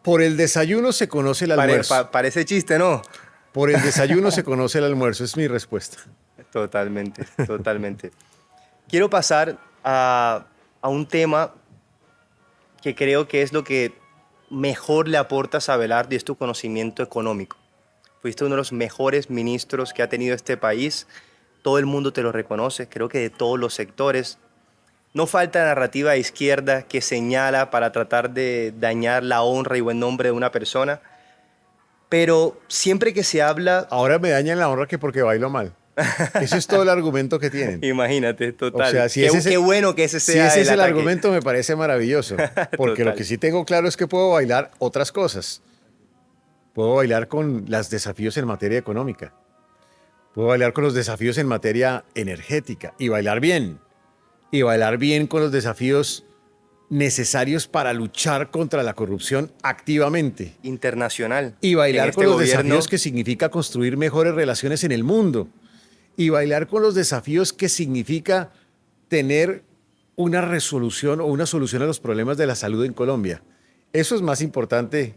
S1: por el desayuno se conoce el almuerzo.
S2: Parece chiste, ¿no?
S1: Por el desayuno se conoce el almuerzo, es mi respuesta.
S2: Totalmente, totalmente. Quiero pasar a un tema que creo que es lo que mejor le aportas a Abelardo y es tu conocimiento económico. Fuiste uno de los mejores ministros que ha tenido este país. Todo el mundo te lo reconoce, creo que de todos los sectores. No falta narrativa de izquierda que señala para tratar de dañar la honra y buen nombre de una persona. Pero siempre que se habla...
S1: Ahora me dañan la honra que porque bailo mal. Ese es todo el argumento que tienen.
S2: Imagínate, total.
S1: O sea,
S2: qué bueno que ese sea
S1: si ese es el
S2: ataque.
S1: argumento, me parece maravilloso. Porque
S2: Total.
S1: lo que sí tengo claro es que puedo bailar otras cosas. Puedo bailar con los desafíos en materia económica. Puedo bailar con los desafíos en materia energética. Y bailar bien. Y bailar bien con los desafíos necesarios para luchar contra la corrupción activamente.
S2: Internacional.
S1: Y bailar con los
S2: gobierno...
S1: desafíos que significa construir mejores relaciones en el mundo. Y bailar con los desafíos que significa tener una resolución o una solución a los problemas de la salud en Colombia. Eso es más importante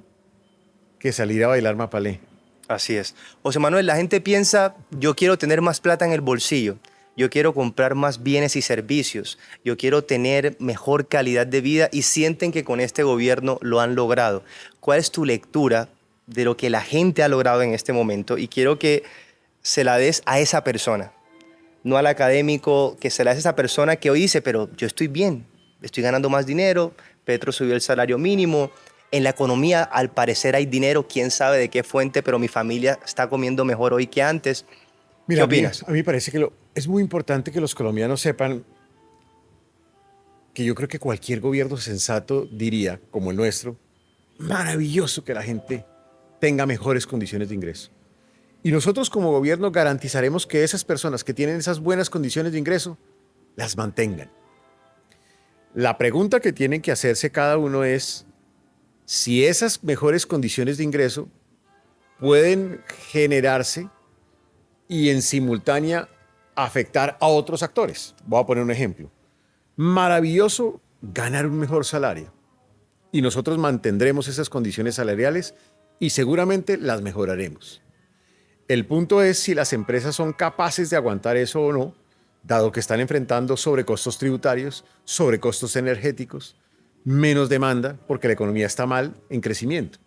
S1: que salir a bailar mapalé.
S2: Así es. José Manuel, la gente piensa, yo quiero tener más plata en el bolsillo, yo quiero comprar más bienes y servicios, yo quiero tener mejor calidad de vida y sienten que con este gobierno lo han logrado. ¿Cuál es tu lectura de lo que la gente ha logrado en este momento? Y quiero que se la des a esa persona, no al académico, que se la des a esa persona que hoy dice, pero yo estoy bien, estoy ganando más dinero, Petro subió el salario mínimo, en la economía al parecer hay dinero, quién sabe de qué fuente, pero mi familia está comiendo mejor hoy que antes.
S1: Mira,
S2: ¿Qué opinas?
S1: a mí me parece que es muy importante que los colombianos sepan que yo creo que cualquier gobierno sensato diría, como el nuestro, maravilloso que la gente tenga mejores condiciones de ingreso. Y nosotros como gobierno garantizaremos que esas personas que tienen esas buenas condiciones de ingreso las mantengan. La pregunta que tienen que hacerse cada uno es si esas mejores condiciones de ingreso pueden generarse y en simultánea afectar a otros actores. Voy a poner un ejemplo. Maravilloso ganar un mejor salario y nosotros mantendremos esas condiciones salariales y seguramente las mejoraremos. El punto es si las empresas son capaces de aguantar eso o no, dado que están enfrentando sobrecostos tributarios, sobrecostos energéticos, menos demanda, porque la economía está mal, en crecimiento.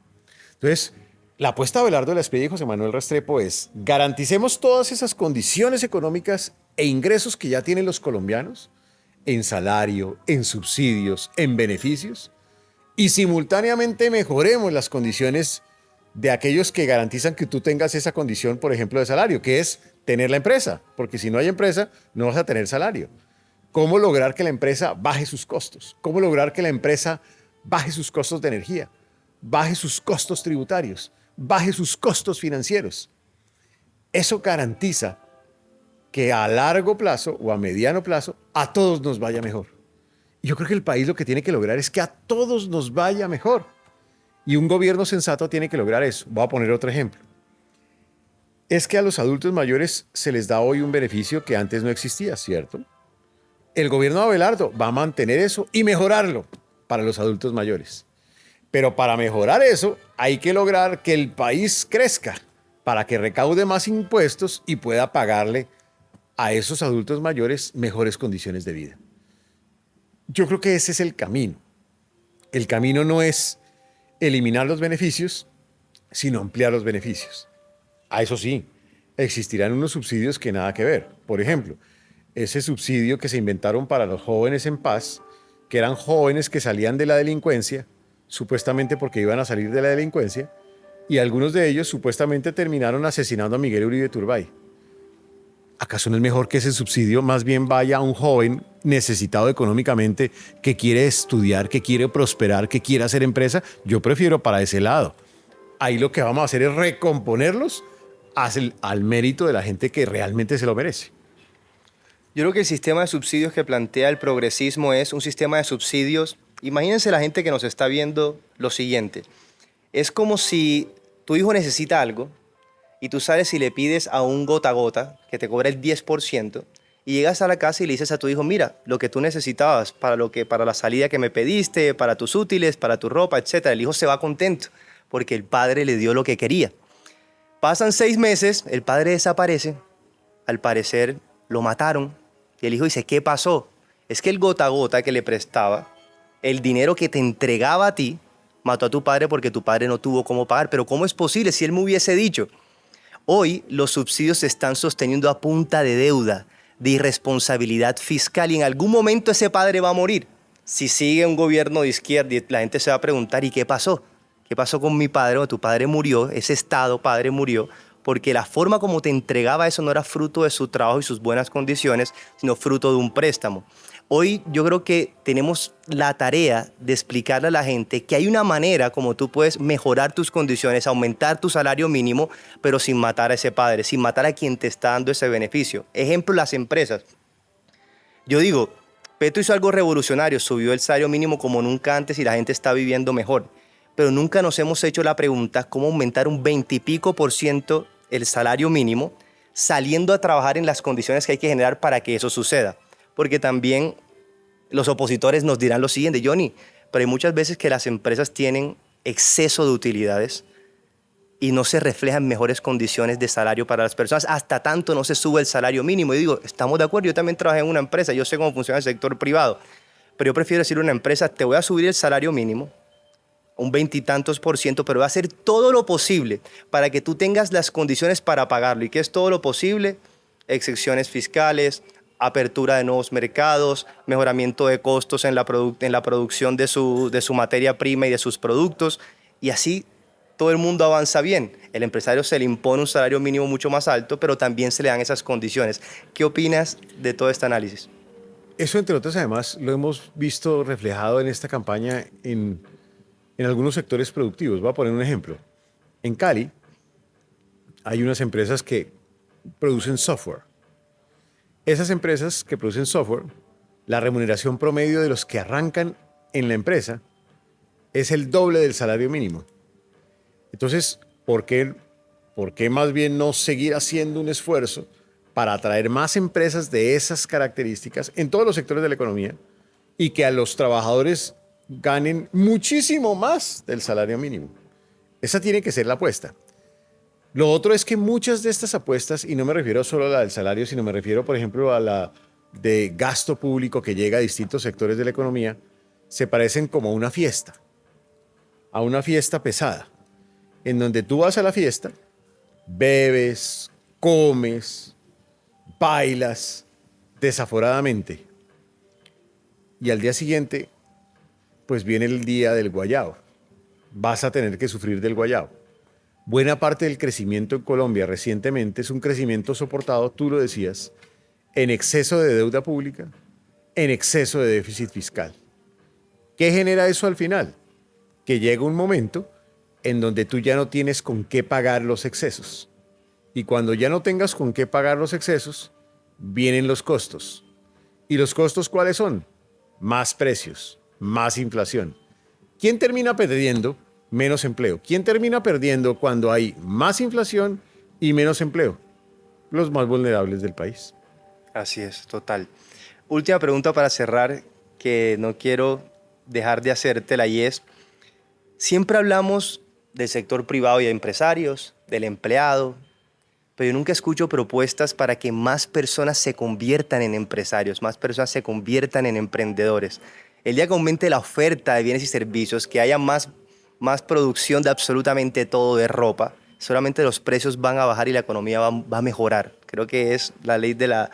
S1: Entonces, la apuesta de Abelardo de la Espriella y José Manuel Restrepo es garanticemos todas esas condiciones económicas e ingresos que ya tienen los colombianos, en salario, en subsidios, en beneficios, y simultáneamente mejoremos las condiciones de aquellos que garantizan que tú tengas esa condición, por ejemplo, de salario, que es tener la empresa, porque si no hay empresa, no vas a tener salario. ¿Cómo lograr que la empresa baje sus costos? ¿Cómo lograr que la empresa baje sus costos de energía, baje sus costos tributarios, baje sus costos financieros? Eso garantiza que a largo plazo o a mediano plazo a todos nos vaya mejor. Y yo creo que el país lo que tiene que lograr es que a todos nos vaya mejor. Y un gobierno sensato tiene que lograr eso. Voy a poner otro ejemplo. Es que a los adultos mayores se les da hoy un beneficio que antes no existía, ¿cierto? El gobierno de Abelardo va a mantener eso y mejorarlo para los adultos mayores. Pero para mejorar eso hay que lograr que el país crezca para que recaude más impuestos y pueda pagarle a esos adultos mayores mejores condiciones de vida. Yo creo que ese es el camino. El camino no es eliminar los beneficios, sino ampliar los beneficios. A eso sí, existirán unos subsidios que nada que ver. Por ejemplo, ese subsidio que se inventaron para los jóvenes en paz, que eran jóvenes que salían de la delincuencia, supuestamente porque iban a salir de la delincuencia, y algunos de ellos supuestamente terminaron asesinando a Miguel Uribe Turbay. ¿Acaso no es mejor que ese subsidio más bien vaya a un joven necesitado económicamente que quiere estudiar, que quiere prosperar, que quiere hacer empresa? Yo prefiero para ese lado. Ahí lo que vamos a hacer es recomponerlos al mérito de la gente que realmente se lo merece.
S2: Yo creo que el sistema de subsidios que plantea el progresismo es un sistema de subsidios. Imagínense la gente que nos está viendo lo siguiente. Es como si tu hijo necesita algo y tú sales y le pides a un gota a gota que te cobra el 10% y llegas a la casa y le dices a tu hijo, mira, lo que tú necesitabas para la salida que me pediste, para tus útiles, para tu ropa, etc. El hijo se va contento porque el padre le dio lo que quería. Pasan 6 meses, el padre desaparece, al parecer lo mataron y el hijo dice, ¿qué pasó? Es que el gota a gota que le prestaba, el dinero que te entregaba a ti, mató a tu padre porque tu padre no tuvo cómo pagar. Pero ¿cómo es posible si él me hubiese dicho? Hoy los subsidios se están sosteniendo a punta de deuda, de irresponsabilidad fiscal y en algún momento ese padre va a morir. Si sigue un gobierno de izquierda y la gente se va a preguntar, ¿y qué pasó? ¿Qué pasó con mi padre? O tu padre murió, ese estado padre murió, porque la forma como te entregaba eso no era fruto de su trabajo y sus buenas condiciones, sino fruto de un préstamo. Hoy yo creo que tenemos la tarea de explicarle a la gente que hay una manera como tú puedes mejorar tus condiciones, aumentar tu salario mínimo, pero sin matar a ese padre, sin matar a quien te está dando ese beneficio. Ejemplo, las empresas. Yo digo, Petro hizo algo revolucionario, subió el salario mínimo como nunca antes y la gente está viviendo mejor. Pero nunca nos hemos hecho la pregunta cómo aumentar un 20 y pico % el salario mínimo saliendo a trabajar en las condiciones que hay que generar para que eso suceda. Porque también los opositores nos dirán lo siguiente, Johnny, pero hay muchas veces que las empresas tienen exceso de utilidades y no se reflejan mejores condiciones de salario para las personas, hasta tanto no se sube el salario mínimo. Y digo, estamos de acuerdo, yo también trabajé en una empresa, yo sé cómo funciona el sector privado, pero yo prefiero decirle a una empresa, te voy a subir el salario mínimo, un 20 y tantos %, pero voy a hacer todo lo posible para que tú tengas las condiciones para pagarlo. ¿Y qué es todo lo posible? Excepciones fiscales, apertura de nuevos mercados, mejoramiento de costos en la producción de su materia prima y de sus productos. Y así todo el mundo avanza bien. El empresario se le impone un salario mínimo mucho más alto, pero también se le dan esas condiciones. ¿Qué opinas de todo este análisis?
S1: Eso, entre otras, además, lo hemos visto reflejado en esta campaña en algunos sectores productivos. Voy a poner un ejemplo. En Cali hay unas empresas que producen software. Esas empresas que producen software, la remuneración promedio de los que arrancan en la empresa es el doble del salario mínimo. Entonces, ¿por qué más bien no seguir haciendo un esfuerzo para atraer más empresas de esas características en todos los sectores de la economía y que a los trabajadores ganen muchísimo más del salario mínimo? Esa tiene que ser la apuesta. Lo otro es que muchas de estas apuestas, y no me refiero solo a la del salario, sino me refiero, por ejemplo, a la de gasto público que llega a distintos sectores de la economía, se parecen como a una fiesta pesada, en donde tú vas a la fiesta, bebes, comes, bailas desaforadamente, y al día siguiente, pues viene el día del guayabo. Vas a tener que sufrir del guayabo. Buena parte del crecimiento en Colombia recientemente es un crecimiento soportado, tú lo decías, en exceso de deuda pública, en exceso de déficit fiscal. ¿Qué genera eso al final? Que llega un momento en donde tú ya no tienes con qué pagar los excesos. Y cuando ya no tengas con qué pagar los excesos, vienen los costos. ¿Y los costos cuáles son? Más precios, más inflación. ¿Quién termina perdiendo? Menos empleo. ¿Quién termina perdiendo cuando hay más inflación y menos empleo? Los más vulnerables del país.
S2: Así es, total. Última pregunta para cerrar, que no quiero dejar de hacértela, y es, siempre hablamos del sector privado y de empresarios, del empleado, pero yo nunca escucho propuestas para que más personas se conviertan en empresarios, más personas se conviertan en emprendedores. El día que aumente la oferta de bienes y servicios, que haya más producción de absolutamente todo, de ropa, solamente los precios van a bajar y la economía va a mejorar. Creo que es la ley de la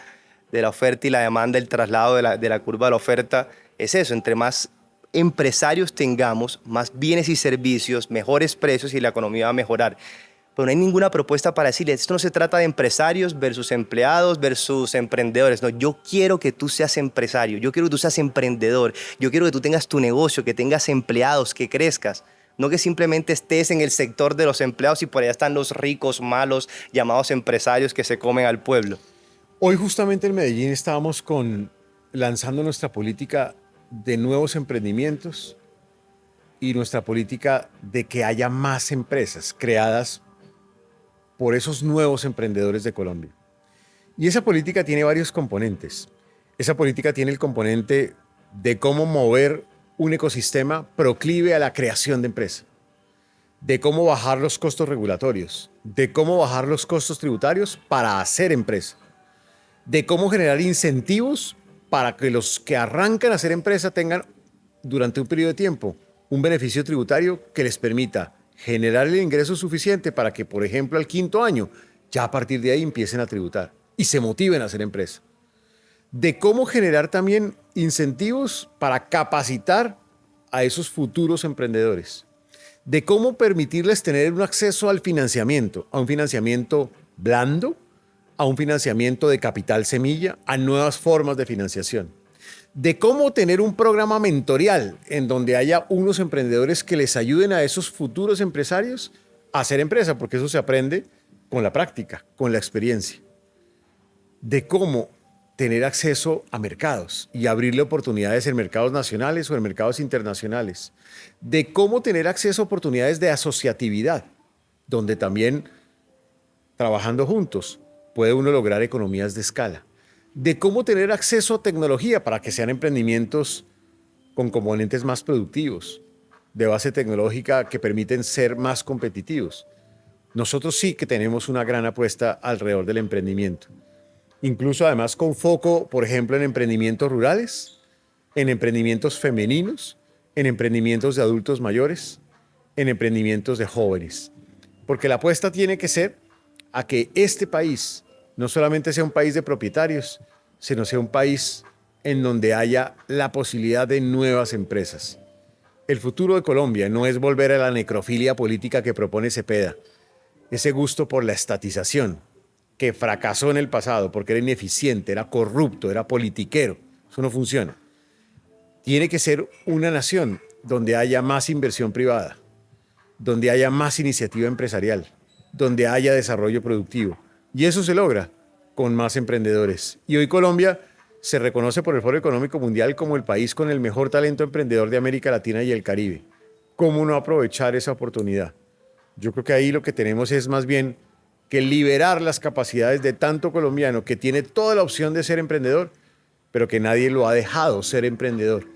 S2: oferta y la demanda, el traslado de la curva de la oferta. Es eso, entre más empresarios tengamos, más bienes y servicios, mejores precios y la economía va a mejorar. Pero no hay ninguna propuesta para decirle, esto no se trata de empresarios versus empleados versus emprendedores. No, yo quiero que tú seas empresario, yo quiero que tú seas emprendedor, yo quiero que tú tengas tu negocio, que tengas empleados, que crezcas. No que simplemente estés en el sector de los empleados y por allá están los ricos, malos, llamados empresarios que se comen al pueblo.
S1: Hoy justamente en Medellín estábamos lanzando nuestra política de nuevos emprendimientos y nuestra política de que haya más empresas creadas por esos nuevos emprendedores de Colombia. Y esa política tiene varios componentes. Esa política tiene el componente de cómo mover un ecosistema proclive a la creación de empresa, de cómo bajar los costos regulatorios, de cómo bajar los costos tributarios para hacer empresa, de cómo generar incentivos para que los que arrancan a hacer empresa tengan durante un periodo de tiempo un beneficio tributario que les permita generar el ingreso suficiente para que, por ejemplo, al 5.º año, ya a partir de ahí empiecen a tributar y se motiven a hacer empresa. De cómo generar también incentivos para capacitar a esos futuros emprendedores. De cómo permitirles tener un acceso al financiamiento, a un financiamiento blando, a un financiamiento de capital semilla, a nuevas formas de financiación. De cómo tener un programa mentorial en donde haya unos emprendedores que les ayuden a esos futuros empresarios a hacer empresa, porque eso se aprende con la práctica, con la experiencia. De cómo tener acceso a mercados y abrirle oportunidades en mercados nacionales o en mercados internacionales. De cómo tener acceso a oportunidades de asociatividad, donde también, trabajando juntos, puede uno lograr economías de escala. De cómo tener acceso a tecnología para que sean emprendimientos con componentes más productivos, de base tecnológica que permiten ser más competitivos. Nosotros sí que tenemos una gran apuesta alrededor del emprendimiento. Incluso además con foco, por ejemplo, en emprendimientos rurales, en emprendimientos femeninos, en emprendimientos de adultos mayores, en emprendimientos de jóvenes. Porque la apuesta tiene que ser a que este país no solamente sea un país de propietarios, sino sea un país en donde haya la posibilidad de nuevas empresas. El futuro de Colombia no es volver a la necrofilia política que propone Cepeda, ese gusto por la estatización, que fracasó en el pasado porque era ineficiente, era corrupto, era politiquero. Eso no funciona. Tiene que ser una nación donde haya más inversión privada, donde haya más iniciativa empresarial, donde haya desarrollo productivo. Y eso se logra con más emprendedores. Y hoy Colombia se reconoce por el Foro Económico Mundial como el país con el mejor talento emprendedor de América Latina y el Caribe. ¿Cómo no aprovechar esa oportunidad? Yo creo que ahí lo que tenemos es más bien que liberar las capacidades de tanto colombiano que tiene toda la opción de ser emprendedor, pero que nadie lo ha dejado ser emprendedor.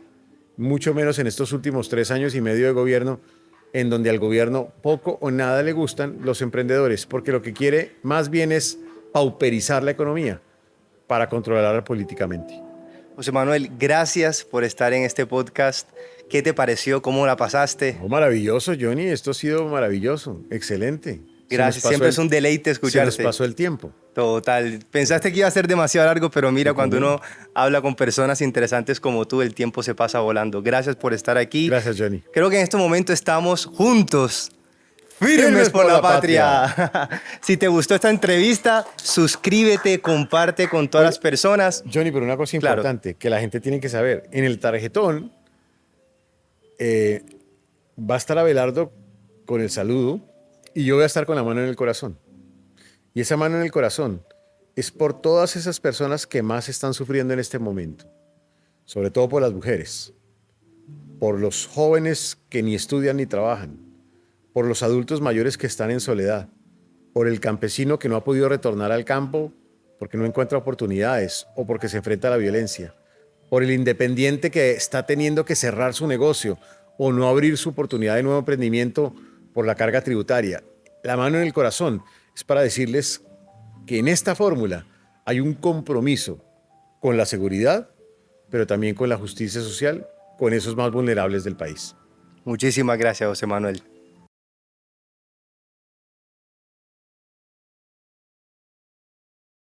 S1: Mucho menos en estos últimos 3 años y medio de gobierno, en donde al gobierno poco o nada le gustan los emprendedores, porque lo que quiere más bien es pauperizar la economía para controlarla políticamente.
S2: José Manuel, gracias por estar en este podcast. ¿Qué te pareció? ¿Cómo la pasaste?
S1: Oh, maravilloso, Johnny. Esto ha sido maravilloso. Excelente.
S2: Gracias. Siempre es un deleite escucharte.
S1: Se nos pasó el tiempo.
S2: Total. Pensaste que iba a ser demasiado largo, pero mira, cuando uno habla con personas interesantes como tú, el tiempo se pasa volando. Gracias por estar aquí.
S1: Gracias, Johnny.
S2: Creo que en este momento estamos juntos, Firmes por la patria. Si te gustó esta entrevista, suscríbete, comparte con todas las personas.
S1: Johnny, pero una cosa
S2: Claro.
S1: importante que la gente tiene que saber. En el tarjetón va a estar Abelardo con el saludo y yo voy a estar con la mano en el corazón. Y esa mano en el corazón es por todas esas personas que más están sufriendo en este momento, sobre todo por las mujeres, por los jóvenes que ni estudian ni trabajan, por los adultos mayores que están en soledad, por el campesino que no ha podido retornar al campo porque no encuentra oportunidades o porque se enfrenta a la violencia, por el independiente que está teniendo que cerrar su negocio o no abrir su oportunidad de nuevo emprendimiento por la carga tributaria. La mano en el corazón es para decirles que en esta fórmula hay un compromiso con la seguridad, pero también con la justicia social, con esos más vulnerables del país.
S2: Muchísimas gracias, José Manuel.